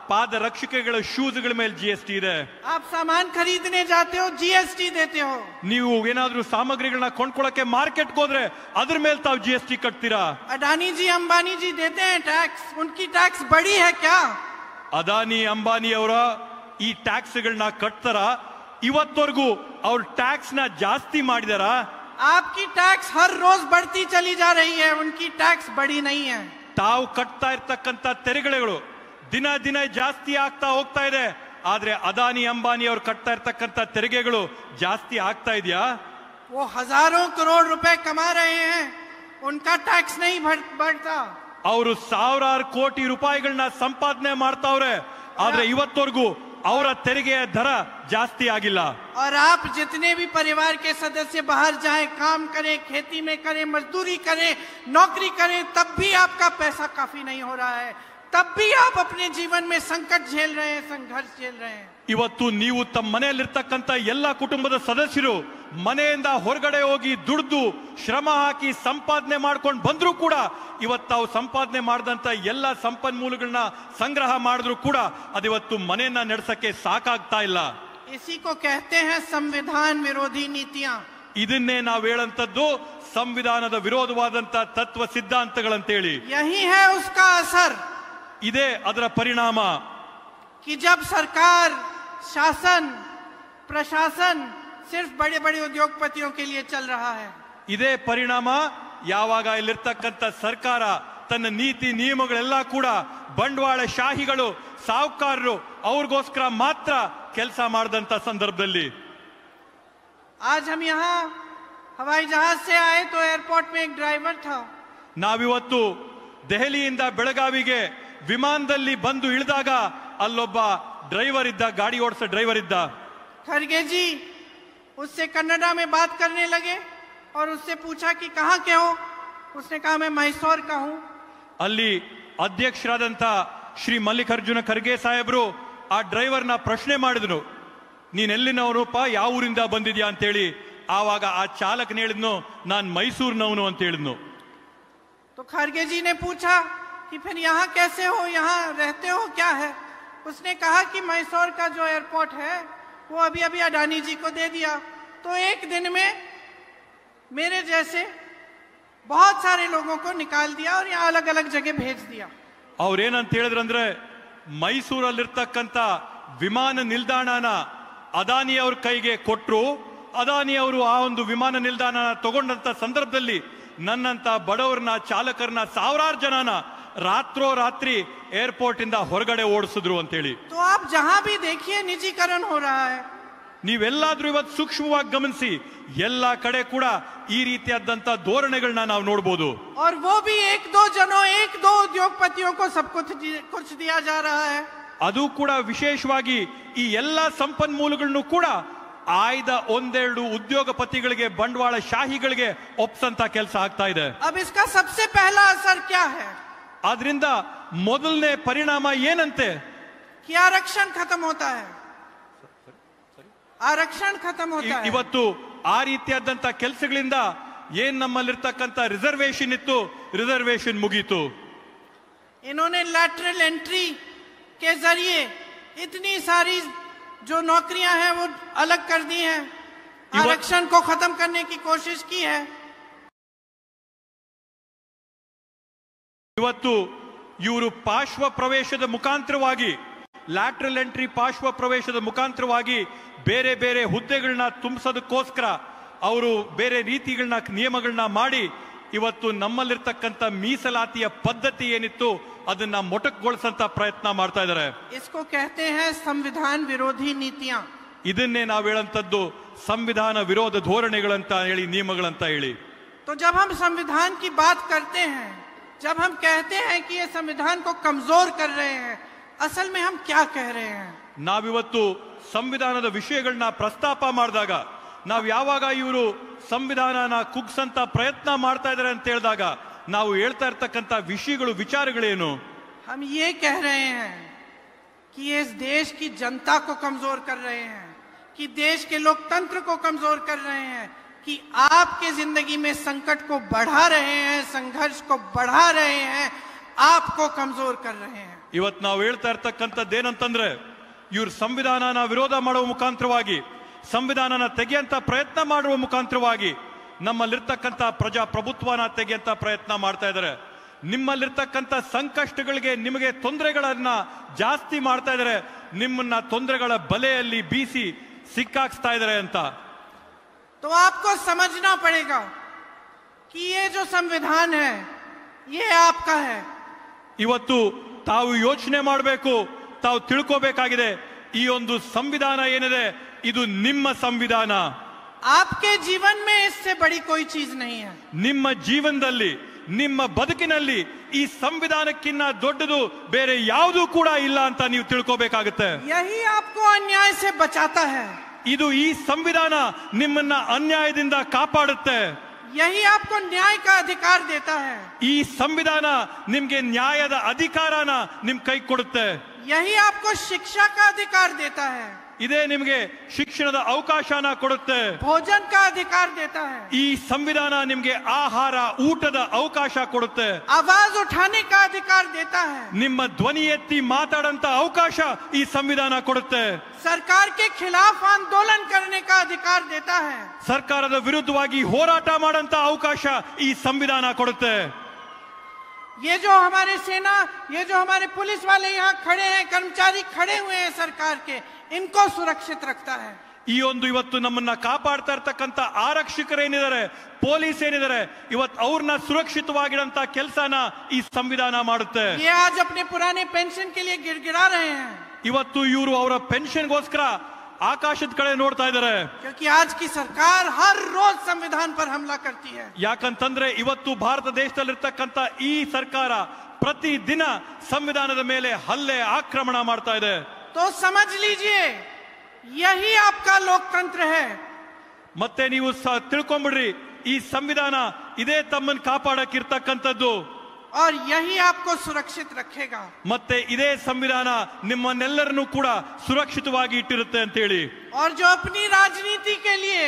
ಪಾದ ರಕ್ಷಕಗಳ ಶೂಸ್ಗಳ ಮೇಲೆ ಜಿಎಸ್ಟಿ ಇದೆ. आप सामान खरीदने जाते हो, जीएसटी देते हो. ನೀವು ಏನಾದ್ರೂ ಸಾಮಗ್ರಿಗಳನ್ನ ಕೊಂಡ್ಕೊಳ್ಳಕ್ಕೆ ಮಾರ್ಕೆಟ್ಗೆ ಹೋದ್ರೆ ಅದ್ರ ಮೇಲೆ ತಾವು ಜಿಎಸ್ಟಿ ಕಟ್ತೀರಾ. अडानी जी, अंबानी जी देते हैं टैक्स. उनकी टैक्स बड़ी है क्या? ಅದಾನಿ ಅಂಬಾನಿ ಅವರ ಈ ಟ್ಯಾಕ್ಸ್ಗಳನ್ನ ಕಟ್ತಾರ? ಇವತ್ತವರೆಗೂ ಅವ್ರ ಟ್ಯಾಕ್ಸ್ ನ ಜಾಸ್ತಿ ಮಾಡಿದಾರ? आपकी टैक्स हर रोज बढ़ती चली जा रही है. उनकी टैक्स बड़ी नहीं है. ತಾವು ಕಟ್ತಾ ಇರ್ತಕ್ಕಂಥ ತೆರಿಗೆಗಳು ದಿನ ದಿನ ಜಾಸ್ತಿ ಆಗ್ತಾ ಹೋಗ್ತಾ ಇದೆ. ಆದ್ರೆ ಅದಾನಿ ಅಂಬಾನಿ ಅವ್ರು ಕಟ್ತಾ ಇರ್ತಕ್ಕಂಥ ತೆರಿಗೆಗಳು ಜಾಸ್ತಿ ಆಗ್ತಾ ಇದೆಯಾ? वो हजारों करोड़ रुपए कमा रहे हैं, उनका टैक्स नहीं बढ़ता. ಅವರು ಸಾವಿರಾರು ಕೋಟಿ ರೂಪಾಯಿಗಳನ್ನ ಸಂಪಾದನೆ ಮಾಡ್ತಾವ್ರೆ. ಆದ್ರೆ ಇವತ್ತವರೆಗೂ ಅವರ ತೆರಿಗೆಯ ದರ ಜಾಸ್ತಿ ಆಗಿಲ್ಲ. और आप जितने भी परिवार के सदस्य बाहर जाएं, काम करें, खेती में करें, मजदूरी करें, नौकरी करें, तब भी आपका पैसा काफी नहीं हो रहा है. तब भी आप अपने जीवन में संकट झेल रहे हैं, संघर्ष झेल रहे हैं. ಇವತ್ತು ನೀವು ತಮ್ಮ ಮನೆಯಲ್ಲಿರ್ತಕ್ಕಂಥ ಎಲ್ಲ ಕುಟುಂಬದ ಸದಸ್ಯರು ಮನೆಯಿಂದ ಹೊರಗಡೆ ಹೋಗಿ ದುಡ್ದು ಶ್ರಮ ಹಾಕಿ ಸಂಪಾದನೆ ಮಾಡ್ಕೊಂಡು ಬಂದ್ರು ಕೂಡ ಇವತ್ತು ತಾವು ಸಂಪಾದನೆ ಮಾಡಿದಂತ ಎಲ್ಲ ಸಂಪನ್ಮೂಲಗಳನ್ನ ಸಂಗ್ರಹ ಮಾಡಿದ್ರು ಕೂಡ ಅದಿವತ್ತು ಮನೆಯನ್ನ ನಡೆಸಕ್ಕೆ ಸಾಕಾಗ್ತಾ ಇಲ್ಲ. इसी को कहते हैं संविधान विरोधी नीतियां. ಇದನ್ನೇ ನಾವು ಹೇಳಂತದ್ದು ಸಂವಿಧಾನದ ವಿರೋಧವಾದಂತ ತತ್ವ ಸಿದ್ಧಾಂತಗಳಂತೇಳಿ. यही है उसका असर. ಇದೇ ಅದರ ಪರಿಣಾಮ. कि जब सरकार, शासन, प्रशासन सिर्फ बड़े बड़े उद्योगपतियों के लिए चल रहा है. ಇದೇ ಪರಿಣಾಮ ಯಾವಾಗ ಇಲ್ಲಿರ್ತಕ್ಕಂಥ ಸರ್ಕಾರ ತನ್ನ ನೀತಿ ನಿಯಮಗಳೆಲ್ಲ ಕೂಡ ಬಂಡವಾಳ ಶಾಹಿಗಳು ಸಾಹುಕಾರರು ಅವ್ರಿಗೋಸ್ಕರ ಮಾತ್ರ ಕೆಲಸ ಮಾಡಿದಂತ ಸಂದರ್ಭದಲ್ಲಿ. आज हम यहाँ हवाई जहाज से आए तो एयरपोर्ट में एक ड्राइवर था. ನಾವಿವತ್ತು ದೆಹಲಿಯಿಂದ ಬೆಳಗಾವಿಗೆ ವಿಮಾನದಲ್ಲಿ ಬಂದು ಇಳಿದಾಗ ಅಲ್ಲೊಬ್ಬ ಡ್ರೈವರ್ ಇದ್ದ, ಗಾಡಿ ಓಡಿಸೋ ಡ್ರೈವರ್ ಇದ್ದ. खड़गे जी उससे कन्नड़ा में बात करने लगे और उससे पूछा कि कहाँ के हो. उसने कहा मैं मैसूर का हूँ. ಅಲ್ಲಿ ಅಧ್ಯಕ್ಷರಾದಂತ ಶ್ರೀ ಮಲ್ಲಿಕಾರ್ಜುನ ಖರ್ಗೆ ಸಾಹೇಬ್ರು ಆ ಡ್ರೈವರ್ನ ಪ್ರಶ್ನೆ ಮಾಡಿದ್ರು, ನೀನ್ ಎಲ್ಲಿನವನಪ್ಪ, ಯಾವ ಊರಿಂದ ಬಂದಿದ್ಯಾ ಅಂತೇಳಿ. ಆವಾಗ ಆ ಚಾಲಕನ ಹೇಳಿದ್ನು, ನಾನ್ ಮೈಸೂರಿನವನು ಅಂತ ಹೇಳಿದ್ನು. तो खड़गे जी ने पूछा कि फिर यहाँ कैसे हो, यहाँ रहते हो, क्या है. उसने कहा कि मैसूर का जो एयरपोर्ट है वो अभी अभी अडानी जी को दे दिया, तो एक दिन में मेरे जैसे बहुत सारे लोगों को निकाल दिया और यहाँ अलग अलग जगह भेज दिया. ಅವ್ರೇನಂತ ಹೇಳಿದ್ರಂದ್ರೆ, ಮೈಸೂರಲ್ಲಿರ್ತಕ್ಕಂಥ ವಿಮಾನ ನಿಲ್ದಾಣನ ಅದಾನಿ ಅವ್ರ ಕೈಗೆ ಕೊಟ್ರು. ಅದಾನಿ ಅವರು ಆ ಒಂದು ವಿಮಾನ ನಿಲ್ದಾಣ ತಗೊಂಡಂತ ಸಂದರ್ಭದಲ್ಲಿ ನನ್ನಂತ ಬಡವರನ್ನ, ಚಾಲಕರನ್ನ, ಸಾವಿರಾರು ಜನನ ರಾತ್ರೋ ರಾತ್ರಿ ಏರ್ಪೋರ್ಟ್ ಇಂದ ಹೊರಗಡೆ ಓಡಿಸಿದ್ರು ಅಂತೇಳಿ. तो आप जहां भी देखिए निजीकरण हो रहा है. ನೀವೆಲ್ಲಾದ್ರೂ ಇವತ್ತು ಸೂಕ್ಷ್ಮವಾಗಿ ಗಮನಿಸಿ, ಎಲ್ಲಾ ಕಡೆ ಕೂಡ ಈ ರೀತಿಯಾದಂತ ಧೋರಣೆಗಳನ್ನ ನಾವು ನೋಡಬಹುದು. और वो भी एक दो जनों, एक दो उद्योगपतियों को सब कुछ दिया जा रहा है. ಅದು ಕೂಡ ವಿಶೇಷವಾಗಿ ಈ ಎಲ್ಲಾ ಸಂಪನ್ಮೂಲಗಳನ್ನು ಕೂಡ ಆಯ್ದ ಒಂದೆರಡು ಉದ್ಯೋಗಪತಿಗಳಿಗೆ, ಬಂಡವಾಳ ಶಾಹಿಗಳಿಗೆ ಒಪ್ಸಂತ ಕೆಲಸ ಆಗ್ತಾ ಇದೆ. अब इसका सबसे पहला असर क्या है? ಆದ್ರಿಂದ ಮೊದಲನೇ ಪರಿಣಾಮ ಏನಂತೆ? कि आरक्षण खत्म होता है. आरक्षण खत्म होता है. ಇವತ್ತು ಆ ರೀತಿಯಾದಂತ ಕೆಲಸಗಳಿಂದ ಏನ್ ನಮ್ಮಲ್ಲಿರ್ತಕ್ಕಂಥ ರಿಸರ್ವೇಶನ್ ಇತ್ತು, ರಿಸರ್ವೇಶನ್ ಮುಗೀತು. इन्होंने लैटरल एंट्री के जरिए इतनी सारी जो नौकरियां हैं वो अलग कर दी हैं. आरक्षण को खत्म करने की कोशिश की है. ಇವತ್ತು ಇವರು ಪಾರ್ಶ್ವ ಪ್ರವೇಶದ ಮುಖಾಂತರವಾಗಿ, ಲ್ಯಾಟ್ರಲ್ ಎಂಟ್ರಿ ಪಾರ್ಶ್ವ ಪ್ರವೇಶದ ಮುಖಾಂತರವಾಗಿ ಬೇರೆ ಬೇರೆ ಹುದ್ದೆಗಳನ್ನ ತುಂಬಿಸೋದಕ್ಕೋಸ್ಕರ ಅವರು ಬೇರೆ ರೀತಿಗಳನ್ನ, ನಿಯಮಗಳನ್ನ ಮಾಡಿ ಇವತ್ತು ನಮ್ಮಲ್ಲಿರ್ತಕ್ಕಂಥ ಮೀಸಲಾತಿಯ ಪದ್ಧತಿ ಏನಿತ್ತು ಅದನ್ನ ಮೊಟಕುಗೊಳಿಸಂತ ಪ್ರಯತ್ನ ಮಾಡ್ತಾ ಇದ್ದಾರೆ. इसको कहते हैं संविधान विरोधी नीतियां. ಇದನ್ನೇ ನಾವು ಹೇಳಂತದ್ದು ಸಂವಿಧಾನ ವಿರೋಧ ಧೋರಣೆಗಳಂತ ಹೇಳಿ, ನಿಯಮಗಳಂತ ಹೇಳಿ. तो जब हम संविधान की बात करते हैं, जब हम कहते हैं कि ये संविधान को कमजोर कर रहे हैं, असल में हम क्या कह रहे हैं? ನಾವಿವತ್ತು ಸಂವಿಧಾನದ ವಿಷಯಗಳನ್ನ ಪ್ರಸ್ತಾಪ ಮಾಡಿದಾಗ, ನಾವು ಯಾವಾಗ ಇವರು ಸಂವಿಧಾನನ ಕುಗ್ಸಂತ ಪ್ರಯತ್ನ ಮಾಡ್ತಾ ಇದ್ದಾರೆ ಅಂತ ಹೇಳಿದಾಗ ನಾವು ಹೇಳ್ತಾ ಇರ್ತಕ್ಕಂಥ ವಿಷಯಗಳು, ವಿಚಾರಗಳೇನು? हम ये कह रहे हैं कि ये इस देश की जनता को कमजोर कर रहे हैं, कि देश के लोकतंत्र को कमजोर कर रहे हैं, कि आपके जिंदगी में संकट को बढ़ा रहे हैं, संघर्ष को बढ़ा रहे हैं, आपको कमजोर कर रहे हैं. ಇವತ್ತು ನಾವು ಹೇಳ್ತಾ ಇರ್ತಕ್ಕಂಥದ್ದೇನಂತಂದ್ರೆ, ಇವ್ರು ಸಂವಿಧಾನನ ವಿರೋಧ ಮಾಡುವ ಮುಖಾಂತರವಾಗಿ, ಸಂವಿಧಾನನ ತೆಗೆಯಂತ ಪ್ರಯತ್ನ ಮಾಡುವ ಮುಖಾಂತರವಾಗಿ ನಮ್ಮಲ್ಲಿರ್ತಕ್ಕಂಥ ಪ್ರಜಾಪ್ರಭುತ್ವನ ತೆಗೆಯಂತ ಪ್ರಯತ್ನ ಮಾಡ್ತಾ ಇದ್ದಾರೆ. ನಿಮ್ಮಲ್ಲಿರ್ತಕ್ಕಂಥ ಸಂಕಷ್ಟಗಳಿಗೆ, ನಿಮಗೆ ತೊಂದರೆಗಳನ್ನ ಜಾಸ್ತಿ ಮಾಡ್ತಾ ಇದ್ದಾರೆ, ನಿಮ್ಮನ್ನ ತೊಂದರೆಗಳ ಬಲೆಯಲ್ಲಿ ಬೀಸಿ ಸಿಕ್ಕಾಕ್ಸ್ತಾ ಇದ್ದಾರೆ ಅಂತ. तो आपको समझना पड़ेगा कि ये जो संविधान है ये आपका है. ಇವತ್ತು ತಾವು ಯೋಚನೆ ಮಾಡಬೇಕು, ತಾವು ತಿಳ್ಕೋಬೇಕಾಗಿದೆ, ಈ ಒಂದು ಸಂವಿಧಾನ ಏನಿದೆ ಇದು ನಿಮ್ಮ ಸಂವಿಧಾನ. आपके जीवन में इससे बड़ी कोई चीज नहीं है. ನಿಮ್ಮ ಜೀವನದಲ್ಲಿ ನಿಮ್ಮ ಬದುಕಿನಲ್ಲಿ ಈ ಸಂವಿಧಾನಕ್ಕಿಂತ ದೊಡ್ಡದು ಬೇರೆ ಯಾವುದೂ ಕೂಡ ಇಲ್ಲ ಅಂತ ನೀವು ತಿಳ್ಕೋಬೇಕಾಗುತ್ತೆ. यही आपको अन्याय से बचाता है. ಇದು ಈ ಸಂವಿಧಾನ ನಿಮ್ಮನ್ನ ಅನ್ಯಾಯದಿಂದ ಕಾಪಾಡುತ್ತೆ. यही आपको न्याय का अधिकार देता है. ಈ ಸಂವಿಧಾನ ನಿಮ್ಗೆ ನ್ಯಾಯದ ಅಧಿಕಾರನ ನಿಮ್ ಕೈ ಕೊಡುತ್ತೆ. यही आपको शिक्षा का अधिकार देता है. ಇದೇ ನಿಮಗೆ ಶಿಕ್ಷಣದ ಅವಕಾಶನ ಕೊಡುತ್ತೆ. भोजन का अधिकार देता है. ಈ ಸಂವಿಧಾನ ನಿಮ್ಗೆ ಆಹಾರ ಊಟದ ಅವಕಾಶ ಕೊಡುತ್ತೆ. आवाज उठाने का अधिकार देता है. ನಿಮ್ಮ ಧ್ವನಿ ಎತ್ತಿ ಮಾತಾಡಂತ ಅವಕಾಶ ಈ ಸಂವಿಧಾನ ಕೊಡುತ್ತೆ. सरकार के खिलाफ आंदोलन करने का अधिकार देता है. ಸರ್ಕಾರದ ವಿರುದ್ಧವಾಗಿ ಹೋರಾಟ ಮಾಡಂತ ಅವಕಾಶ ಈ ಸಂವಿಧಾನ ಕೊಡುತ್ತೆ. ये जो हमारे सेना, ये जो हमारे पुलिस वाले यहाँ खड़े हैं, कर्मचारी खड़े हुए हैं सरकार के, इनको सुरक्षित रखता है. ಈ ಒಂದು ಇವತ್ತು ನಮ್ಮನ್ನ ಕಾಪಾಡ್ತಾ ಇರ್ತಕ್ಕಂಥ ಆರಕ್ಷಕರೇನಿದ್ದಾರೆ, ಪೊಲೀಸ್ ಏನಿದ್ದಾರೆ, ಇವತ್ತು ಅವ್ರನ್ನ ಸುರಕ್ಷಿತವಾಗಿಡಂತ ಕೆಲಸನ ಈ ಸಂವಿಧಾನ ಮಾಡುತ್ತೆ. ये आज अपने पुराने पेंशन के लिए गिड़गिड़ा रहे हैं. ಇವತ್ತು ಇವರು ಅವರ ಪೆನ್ಷನ್ಗೋಸ್ಕರ ಆಕಾಶದ ಕಡೆ ನೋಡ್ತಾ ಇದ್ದಾರೆ. क्योंकि आज की सरकार हर रोज संविधान पर हमला करती है. ಯಾಕಂತಂದ್ರೆ ಇವತ್ತು ಭಾರತ ದೇಶದಲ್ಲಿರ್ತಕ್ಕಂಥ ಈ ಸರ್ಕಾರ ಪ್ರತಿ ದಿನ ಸಂವಿಧಾನದ ಮೇಲೆ ಹಲ್ಲೆ ಆಕ್ರಮಣ ಮಾಡ್ತಾ ಇದೆ. तो समझ लीजिए यही आपका लोकतंत्र है. ಮತ್ತೆ ನೀವು ತಿಳ್ಕೊಂಡ್ಬಿಡ್ರಿ, ಈ ಸಂವಿಧಾನ ಇದೇ ತಮ್ಮನ್ನು ಕಾಪಾಡಕ್ಕಿರ್ತಕ್ಕಂಥದ್ದು. और यही आपको सुरक्षित रखेगा. ಮತ್ತೆ ಇದೇ ಸಂವಿಧಾನ ನಿಮ್ಮನ್ನೆಲ್ಲರನ್ನೂ ಕೂಡ ಸುರಕ್ಷಿತವಾಗಿ ಇಟ್ಟಿರುತ್ತೆ ಅಂತ ಹೇಳಿ. और जो अपनी राजनीति के लिए,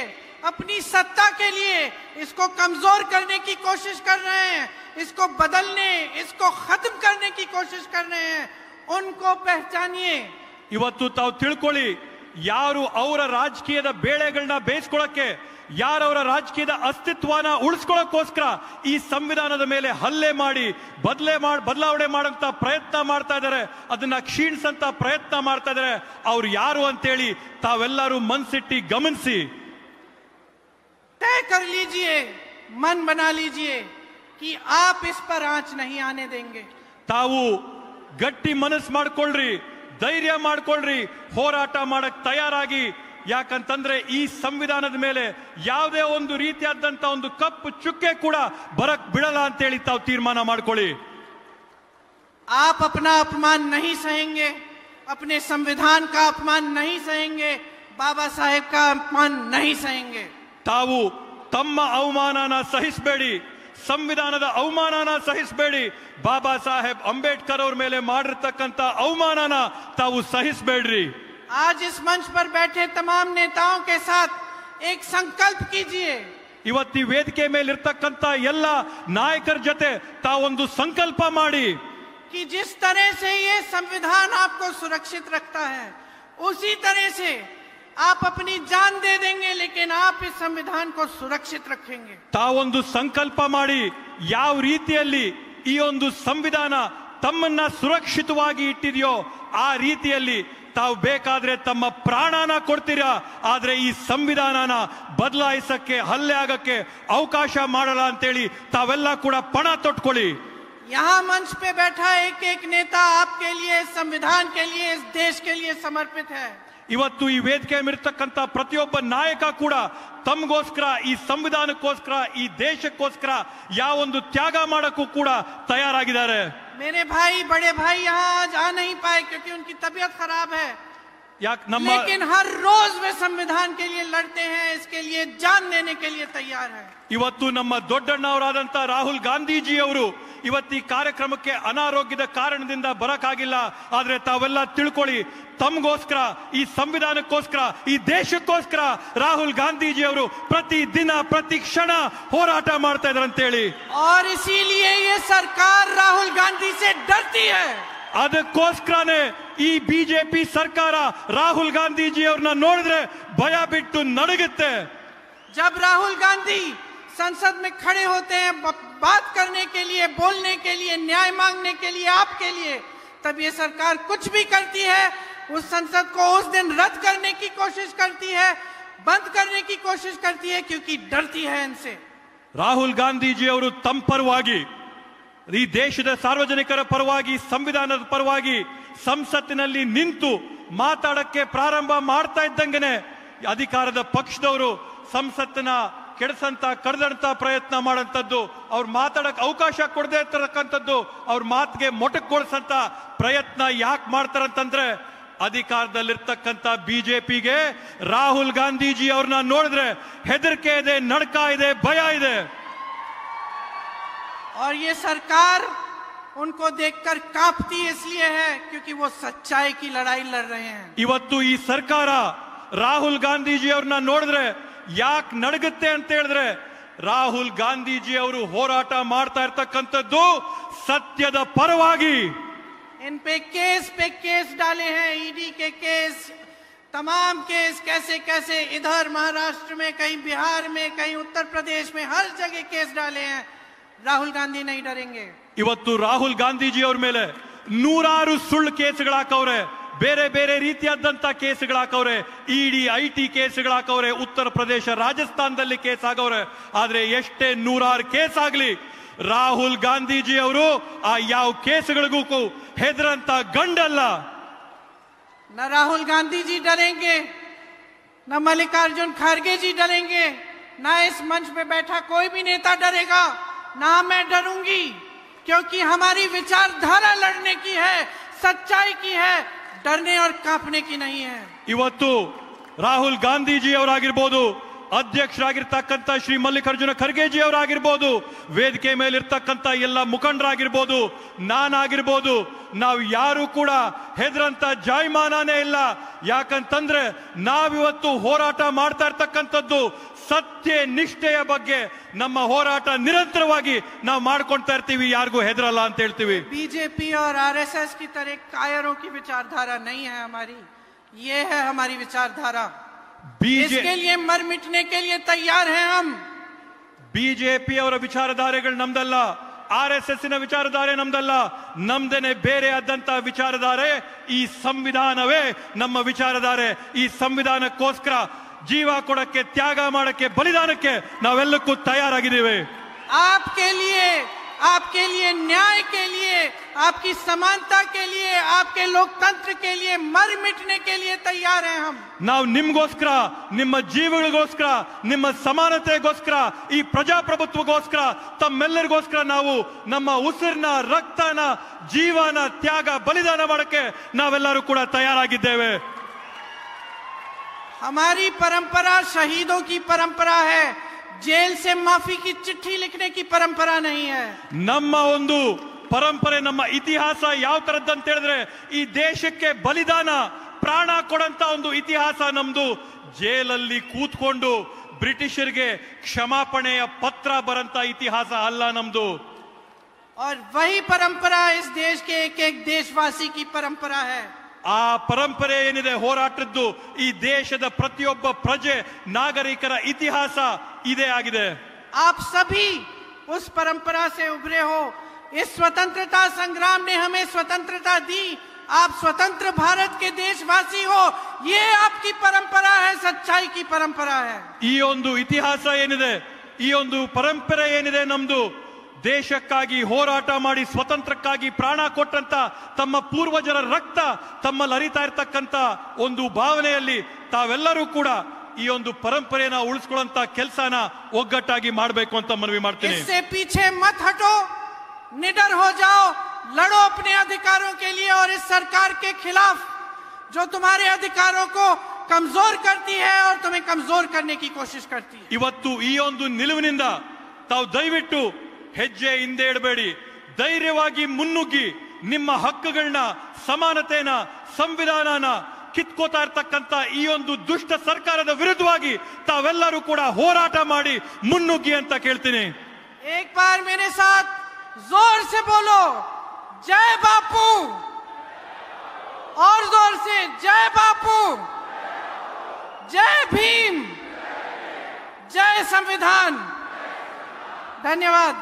अपनी सत्ता के लिए इसको कमजोर करने की कोशिश कर रहे हैं, इसको बदलने, इसको खत्म करने की कोशिश कर रहे हैं, उनको पहचानिए. ಇವತ್ತು ತಾವು ತಿಳ್ಕೊಳ್ಳಿ, ಯಾರು ಅವರ ರಾಜಕೀಯದ ಬೇಳೆಗಳನ್ನ ಬೇಯಿಸ್ಕೊಳ್ಳಕ್ಕೆ, ಯಾರವರ ರಾಜಕೀಯದ ಅಸ್ತಿತ್ವನ ಉಳಿಸ್ಕೊಳ್ಳೋಕ್ಕೋಸ್ಕರ ಈ ಸಂವಿಧಾನದ ಮೇಲೆ ಹಲ್ಲೆ ಮಾಡಿ ಬದಲಾವಣೆ ಮಾಡಂತ ಪ್ರಯತ್ನ ಮಾಡ್ತಾ ಇದ್ದಾರೆ, ಅದನ್ನ ಕ್ಷೀಣಿಸಂತ ಪ್ರಯತ್ನ ಮಾಡ್ತಾ ಇದ್ದಾರೆ, ಅವ್ರು ಯಾರು ಅಂತೇಳಿ ತಾವೆಲ್ಲರೂ ಮನಸ್ಸಿಟ್ಟು ಗಮನಿಸಿ. तय कर लीजिए, मन बना लीजिए कि आप इस पर आंच नहीं आने देंगे. ತಾವು ಗಟ್ಟಿ ಮನಸ್ಸು ಮಾಡ್ಕೊಳ್ರಿ, ಧೈರ್ಯ ಮಾಡ್ಕೊಳ್ರಿ, ಹೋರಾಟ ಮಾಡಕ್ ತಯಾರಾಗಿ. ಯಾಕಂತಂದ್ರೆ ಈ ಸಂವಿಧಾನದ ಮೇಲೆ ಯಾವುದೇ ಒಂದು ರೀತಿಯಾದಂತ ಒಂದು ಕಪ್ಪು ಚುಕ್ಕೆ ಕೂಡ ಬರಕ್ ಬಿಡಲ್ಲ ಅಂತೇಳಿ ತಾವು ತೀರ್ಮಾನ ಮಾಡ್ಕೊಳ್ಳಿ. आप अपना अपमान नहीं सहेंगे, अपने संविधान का अपमान नहीं सहेंगे, बाबा साहेब का अपमान नहीं सहेंगे. ತಾವು ತಮ್ಮ ಅವಮಾನನ ಸಹಿಸಬೇಡಿ, ಸಂವಿಧಾನದ ಅವಮಾನನ ಸಹಿಸಬೇಡಿ, ಬಾಬಾ ಸಾಹೇಬ್ ಅಂಬೇಡ್ಕರ್ ಅವ್ರ ಮೇಲೆ ಮಾಡಿರ್ತಕ್ಕಂಥ ಅವಮಾನನ ತಾವು ಸಹಿಸಬೇಡ್ರಿ. आज इस मंच पर बैठे तमाम नेताओं के साथ एक संकल्प कीजिए. ಇವತ್ತಿ ವೇದಿಕೆ ಮೇಲೆ ಇರ್ತಕ್ಕಂಥ ಎಲ್ಲ ನಾಯಕರ ಜೊತೆ ತಾವೊಂದು ಸಂಕಲ್ಪ ಮಾಡಿ कि जिस तरह से ये संविधान आपको सुरक्षित रखता है, उसी तरह से आप अपनी जान दे देंगे, लेकिन आप इस संविधान को सुरक्षित रखेंगे. ತಾವೊಂದು ಸಂಕಲ್ಪ ಮಾಡಿ ಯಾವ ರೀತಿಯಲ್ಲಿ ಈ ಒಂದು ಸಂವಿಧಾನ ತಮ್ಮನ್ನ ಸುರಕ್ಷಿತವಾಗಿ ಇಟ್ಟಿದೆಯೋ ಆ ರೀತಿಯಲ್ಲಿ ತಾವು ಬೇಕಾದ್ರೆ ತಮ್ಮ ಪ್ರಾಣನ ಕೊಡ್ತೀರಾ, ಆದ್ರೆ ಈ ಸಂವಿಧಾನನ ಬದಲಾಯಿಸಕ್ಕೆ, ಹಲ್ಲೆ ಆಗಕ್ಕೆ ಅವಕಾಶ ಮಾಡಲ್ಲ ಅಂತೇಳಿ ತಾವೆಲ್ಲ ಕೂಡ ಪಣ ತೊಟ್ಕೊಳ್ಳಿ. यहाँ मंच पे बैठा एक एक नेता आपके लिए, इस संविधान के लिए, इस देश के लिए समर्पित है. ಇವತ್ತು ಈ ವೇದಿಕೆ ಮೇಲಿರ್ತಕ್ಕಂಥ ಪ್ರತಿಯೊಬ್ಬ ನಾಯಕ ಕೂಡ ತಮಗೋಸ್ಕರ, ಈ ಸಂವಿಧಾನಕ್ಕೋಸ್ಕರ, ಈ ದೇಶಕ್ಕೋಸ್ಕರ ಯಾವೊಂದು ತ್ಯಾಗ ಮಾಡಕ್ಕೂ ಕೂಡ ತಯಾರಾಗಿದ್ದಾರೆ. मेरे भाई, बड़े भाई यहाँ आज आ नहीं पाए क्योंकि उनकी तबीयत खराब है. लेकिन हर रोज वे संविधान के लिए लड़ते हैं, इसके लिए जान देने के लिए तैयार है. ಇವತ್ತು ನಮ್ಮ ದೊಡ್ಡಣ್ಣವರಾದಂತ ರಾಹುಲ್ ಗಾಂಧೀಜಿ ಅವರು ಇವತ್ತು ಕಾರ್ಯಕ್ರಮಕ್ಕೆ ಅನಾರೋಗ್ಯದ ಕಾರಣದಿಂದ ಬರಕಾಗಿಲ್ಲ. ಆದ್ರೆ ತಾವೆಲ್ಲ ತಿಳ್ಕೊಳ್ಳಿ, ತಮಗೋಸ್ಕರ, ಈ ಸಂವಿಧಾನಕ್ಕೋಸ್ಕರ, ಈ ದೇಶಕ್ಕೋಸ್ಕರ ರಾಹುಲ್ ಗಾಂಧೀಜಿ ಅವರು ಪ್ರತಿ ದಿನ ಪ್ರತಿ ಕ್ಷಣ ಹೋರಾಟ ಮಾಡ್ತಾ ಇದ್ದಾರೆ ಅಂತೇಳಿ. और इसीलिए ये सरकार राहुल गांधी से डरती है. ಅದಕ್ಕೋಸ್ಕರನೇ ಈ ಬಿಜೆಪಿ ಸರ್ಕಾರ ರಾಹುಲ್ ಗಾಂಧೀಜಿ ಅವ್ರನ್ನ ನೋಡಿದ್ರೆ ಭಯ ಬಿಟ್ಟು ನಡುಗುತ್ತೆ. जब राहुल गांधी संसद में खड़े होते हैं बात करने के लिए, बोलने के लिए, न्याय मांगने के लिए, आपके लिए, तब ये सरकार कुछ भी करती है, उस संसद को उस दिन रद्द करने की कोशिश करती है, बंद करने की कोशिश करती है, क्योंकि डरती है इनसे. ರಾಹುಲ್ ಗಾಂಧೀಜಿ ಅವರು ತಮ್ಮ ಪರವಾಗಿ, ಈ ದೇಶದ ಸಾರ್ವಜನಿಕರ ಪರವಾಗಿ, ಸಂವಿಧಾನದ ಪರವಾಗಿ ಸಂಸತ್ತಿನಲ್ಲಿ ನಿಂತು ಮಾತಾಡಕ್ಕೆ ಪ್ರಾರಂಭ ಮಾಡ್ತಾ ಇದ್ದಂಗೆನೆ ಅಧಿಕಾರದ ಪಕ್ಷದವರು ಸಂಸತ್ತಿನ ಕೆಡಿಸಂತ ಕರೆದಂತ ಪ್ರಯತ್ನ ಮಾಡಂತದ್ದು, ಅವ್ರು ಮಾತಾಡಕ್ ಅವಕಾಶ ಕೊಡದೇ ಇರತಕ್ಕಂಥದ್ದು, ಅವ್ರ ಮಾತಿಗೆ ಮೊಟಕುಗೊಳಿಸಂತ ಪ್ರಯತ್ನ ಯಾಕೆ ಮಾಡ್ತಾರಂತಂದ್ರೆ ಅಧಿಕಾರದಲ್ಲಿರ್ತಕ್ಕಂಥ ಬಿಜೆಪಿಗೆ ರಾಹುಲ್ ಗಾಂಧೀಜಿ ಅವ್ರನ್ನ ನೋಡಿದ್ರೆ ಹೆದರಿಕೆ ಇದೆ, ನಡ್ಕ ಇದೆ, ಭಯ ಇದೆ. और ये सरकार उनको देखकर कांपती इसलिए है क्योंकि वो सच्चाई की लड़ाई लड़ रहे हैं. ಇವತ್ತು ಈ ಸರ್ಕಾರ ರಾಹುಲ್ ಗಾಂಧೀಜಿ ಅವ್ರನ್ನ ನೋಡಿದ್ರೆ ಯಾಕೆ ನಡಗುತ್ತೆ ಅಂತ ಹೇಳಿದ್ರೆ ರಾಹುಲ್ ಗಾಂಧೀಜಿ ಅವರು ಹೋರಾಟ ಮಾಡ್ತಾ ಇರ್ತಕ್ಕಂಥದ್ದು ಸತ್ಯದ ಪರವಾಗಿ. इन पे केस डाले हैं, ईडी के केस, तमाम केस, कैसे कैसे इधर महाराष्ट्र में, कहीं बिहार में, कहीं उत्तर प्रदेश में, हर जगह केस डाले हैं. राहुल गांधी नहीं डरेंगे. ಇವತ್ತು ರಾಹುಲ್ ಗಾಂಧೀಜಿ ಅವ್ರ ಮೇಲೆ ನೂರಾರು ಸುಳ್ಳು ಕೇಸ್ಗಳು ಹಾಕವ್ರೆ, ಬೇರೆ ಬೇರೆ ರೀತಿಯಾದಂತ ಕೇಸ್ಗಳು ಹಾಕವ್ರೆ, ಇಡಿ ಐಟಿ ಕೇಸ್ಗಳು ಹಾಕವ್ರೆ, ಉತ್ತರ ಪ್ರದೇಶ ರಾಜಸ್ಥಾನದಲ್ಲಿ ಕೇಸ್ ಆಗವ್ರೆ. ಆದ್ರೆ ಎಷ್ಟೇ ನೂರಾರು ಕೇಸ್ ಆಗ್ಲಿ ರಾಹುಲ್ ಗಾಂಧೀಜಿ ಅವರು ಆ ಯಾವ ಕೇಸ್ಗಳಿಗೂ ಹೆದರಂತ ಗಂಡಲ್ಲ. न राहुल गांधी जी डरेंगे, न मल्लिकार्जुन खड़गे जी डरेंगे, न इस मंच पे बैठा कोई भी नेता डरेगा, ना मैं डरूंगी, क्योंकि हमारी विचारधारा लड़ने की है, सच्चाई की है, डरने और कांपने की नहीं है. ಇವತ್ತು ರಾಹುಲ್ ಗಾಂಧೀಜಿ ಅವರಾಗಿರ್ಬೋದು, ಅಧ್ಯಕ್ಷರಾಗಿರ್ತಕ್ಕಂಥ ಶ್ರೀ ಮಲ್ಲಿಕಾರ್ಜುನ ಖರ್ಗೆಜಿ ಅವರಾಗಿರ್ಬೋದು, ವೇದಿಕೆ ಮೇಲಿರ್ತಕ್ಕಂಥ ಎಲ್ಲ ಮುಖಂಡರಾಗಿರ್ಬೋದು, ನಾನಾಗಿರ್ಬೋದು, ನಾವು ಯಾರು ಕೂಡ ಹೆದರಂತ ಜಾಯಮಾನನೇ ಇಲ್ಲ. ಯಾಕಂತಂದ್ರೆ ನಾವಿವತ್ತು ಹೋರಾಟ ಮಾಡ್ತಾ ಇರ್ತಕ್ಕಂಥದ್ದು ಸತ್ಯ ನಿಷ್ಠೆಯ ಬಗ್ಗೆ. ನಮ್ಮ ಹೋರಾಟ ನಿರಂತರವಾಗಿ ನಾವು ಮಾಡ್ಕೊಳ್ತಾ ಇರ್ತೀವಿ, ಯಾರಿಗೂ ಹೆದರಲ್ಲ ಅಂತ ಹೇಳ್ತೀವಿ. बीजेपी और आरएसएस की तरह कायरों की विचारधारा नहीं है हमारी, ये है हमारी विचारधारा. इसके लिए मर मिटने के लिए तैयार हैं हम. ಬಿಜೆಪಿ ಅವರ ವಿಚಾರಧಾರೆಗಳು ನಮ್ದಲ್ಲ, RSS ನ ವಿಚಾರಧಾರೆ ನಮ್ದಲ್ಲ, ನಮ್ದೇನೆ ಬೇರೆ ಆದಂತ ವಿಚಾರಧಾರೆ. ಈ ಸಂವಿಧಾನವೇ ನಮ್ಮ ವಿಚಾರಧಾರೆ. ಈ ಸಂವಿಧಾನಕ್ಕೋಸ್ಕರ ಜೀವ ಕೊಡಕ್ಕೆ, ತ್ಯಾಗ ಮಾಡಕ್ಕೆ, ಬಲಿದಾನಕ್ಕೆ ನಾವೆಲ್ಲಕ್ಕೂ ತಯಾರಾಗಿದ್ದೇವೆ. आपके लिए न्याय के लिए, आपकी समानता के लिए, आपके लोकतंत्र के लिए मर मिटने के लिए तैयार हैं हम. ನಾವು ನಿಮ್ಗೋಸ್ಕರ, ನಿಮ್ಮ ಜೀವಗಳಿಗೋಸ್ಕರ, ನಿಮ್ಮ ಸಮಾನತೆಗೋಸ್ಕರ, ಈ ಪ್ರಜಾಪ್ರಭುತ್ವಗೋಸ್ಕರ, ತಮ್ಮೆಲ್ಲರಿಗೋಸ್ಕರ ನಾವು ನಮ್ಮ ಉಸಿರನ್ನ, ರಕ್ತನ, ಜೀವನ, ತ್ಯಾಗ, ಬಲಿದಾನ ಮಾಡಕ್ಕೆ ನಾವೆಲ್ಲರೂ ಕೂಡ ತಯಾರಾಗಿದ್ದೇವೆ. हमारी परंपरा शहीदों की परंपरा है, जेल से माफी की चिट्ठी लिखने की परंपरा नहीं है. ನಮ್ಮ ಒಂದು ಪರಂಪರೆ, ನಮ್ಮ ಇತಿಹಾಸ ಯಾವ ತರದ್ದು ಅಂತ ಹೇಳಿದ್ರೆ ಈ ದೇಶಕ್ಕೆ ಬಲಿದಾನ, ಪ್ರಾಣ ಕೊಡಂತ ಒಂದು ಇತಿಹಾಸ ನಮ್ದು. ಜೇಲಲ್ಲಿ ಕೂತ್ಕೊಂಡು ಬ್ರಿಟಿಷರಿಗೆ ಕ್ಷಮಾಪಣೆಯ ಪತ್ರ ಬರಂತ ಇತಿಹಾಸ ಅಲ್ಲ ನಮ್ದು. और वही परंपरा इस देश के एक एक देशवासी की परंपरा है. ಆ ಪರಂಪರೆ ಏನಿದೆ ಹೋರಾಟದ್ದು, ಈ ದೇಶದ ಪ್ರತಿಯೊಬ್ಬ ಪ್ರಜೆ, ನಾಗರಿಕರ ಇತಿಹಾಸ ಇದೇ ಆಗಿದೆ. आप सभी उस परंपरा से उभरे हो. इस स्वतंत्रता संग्राम ने हमें स्वतंत्रता दी. आप स्वतंत्र भारत के देशवासी हो. ये आपकी परंपरा है, सच्चाई की परंपरा है. ಈ ಒಂದು ಇತಿಹಾಸ ಏನಿದೆ, ಈ ಒಂದು ಪರಂಪರೆ ಏನಿದೆ ನಮ್ದು, ದೇಶಕ್ಕಾಗಿ ಹೋರಾಟ ಮಾಡಿ ಸ್ವತಂತ್ರಕ್ಕಾಗಿ ಪ್ರಾಣ ಕೊಟ್ಟಂತ ತಮ್ಮ ಪೂರ್ವಜರ ರಕ್ತ ತಮ್ಮಲ್ಲಿ ಹರಿತಾ ಇರ್ತಕ್ಕಂಥ ಒಂದು ಭಾವನೆಯಲ್ಲಿ ತಾವೆಲ್ಲರೂ ಕೂಡ ಈ ಒಂದು ಪರಂಪರೆನ ಉಳಿಸ್ಕೊಳ್ಳುವಂತ ಕೆಲಸನ ಒಗ್ಗಟ್ಟಾಗಿ ಮಾಡಬೇಕು ಅಂತ ಮನವಿ ಮಾಡ್ತೀನಿ. इससे पीछे मत हटो, निडर हो जाओ, लड़ो अपने अधिकारों के लिए और इस सरकार के खिलाफ जो तुम्हारे अधिकारों को कमजोर करती है और तुम्हें कमजोर करने की कोशिश करती है. ಇವತ್ತು ಈ ಒಂದು ನಿಲುವಿನಿಂದ ತಾವು ದಯವಿಟ್ಟು ಹೆಜ್ಜೆ ಹಿಂದೆ ಇಡಬೇಡಿ. ಧೈರ್ಯವಾಗಿ ಮುನ್ನುಗ್ಗಿ ನಿಮ್ಮ ಹಕ್ಕುಗಳನ್ನ, ಸಮಾನತೆನ, ಸಂವಿಧಾನನ ಕಿತ್ಕೋತಾ ಇರ್ತಕ್ಕಂಥ ಈ ಒಂದು ದುಷ್ಟ ಸರ್ಕಾರದ ವಿರುದ್ಧವಾಗಿ ತಾವೆಲ್ಲರೂ ಕೂಡ ಹೋರಾಟ ಮಾಡಿ ಮುನ್ನುಗ್ಗಿ ಅಂತ ಕೇಳ್ತೀನಿ. एक बार मेरे साथ जोर से बोलो, जय बापू. और जोर से, जय बापू, जय भीम, जय संविधान. धन्यवाद.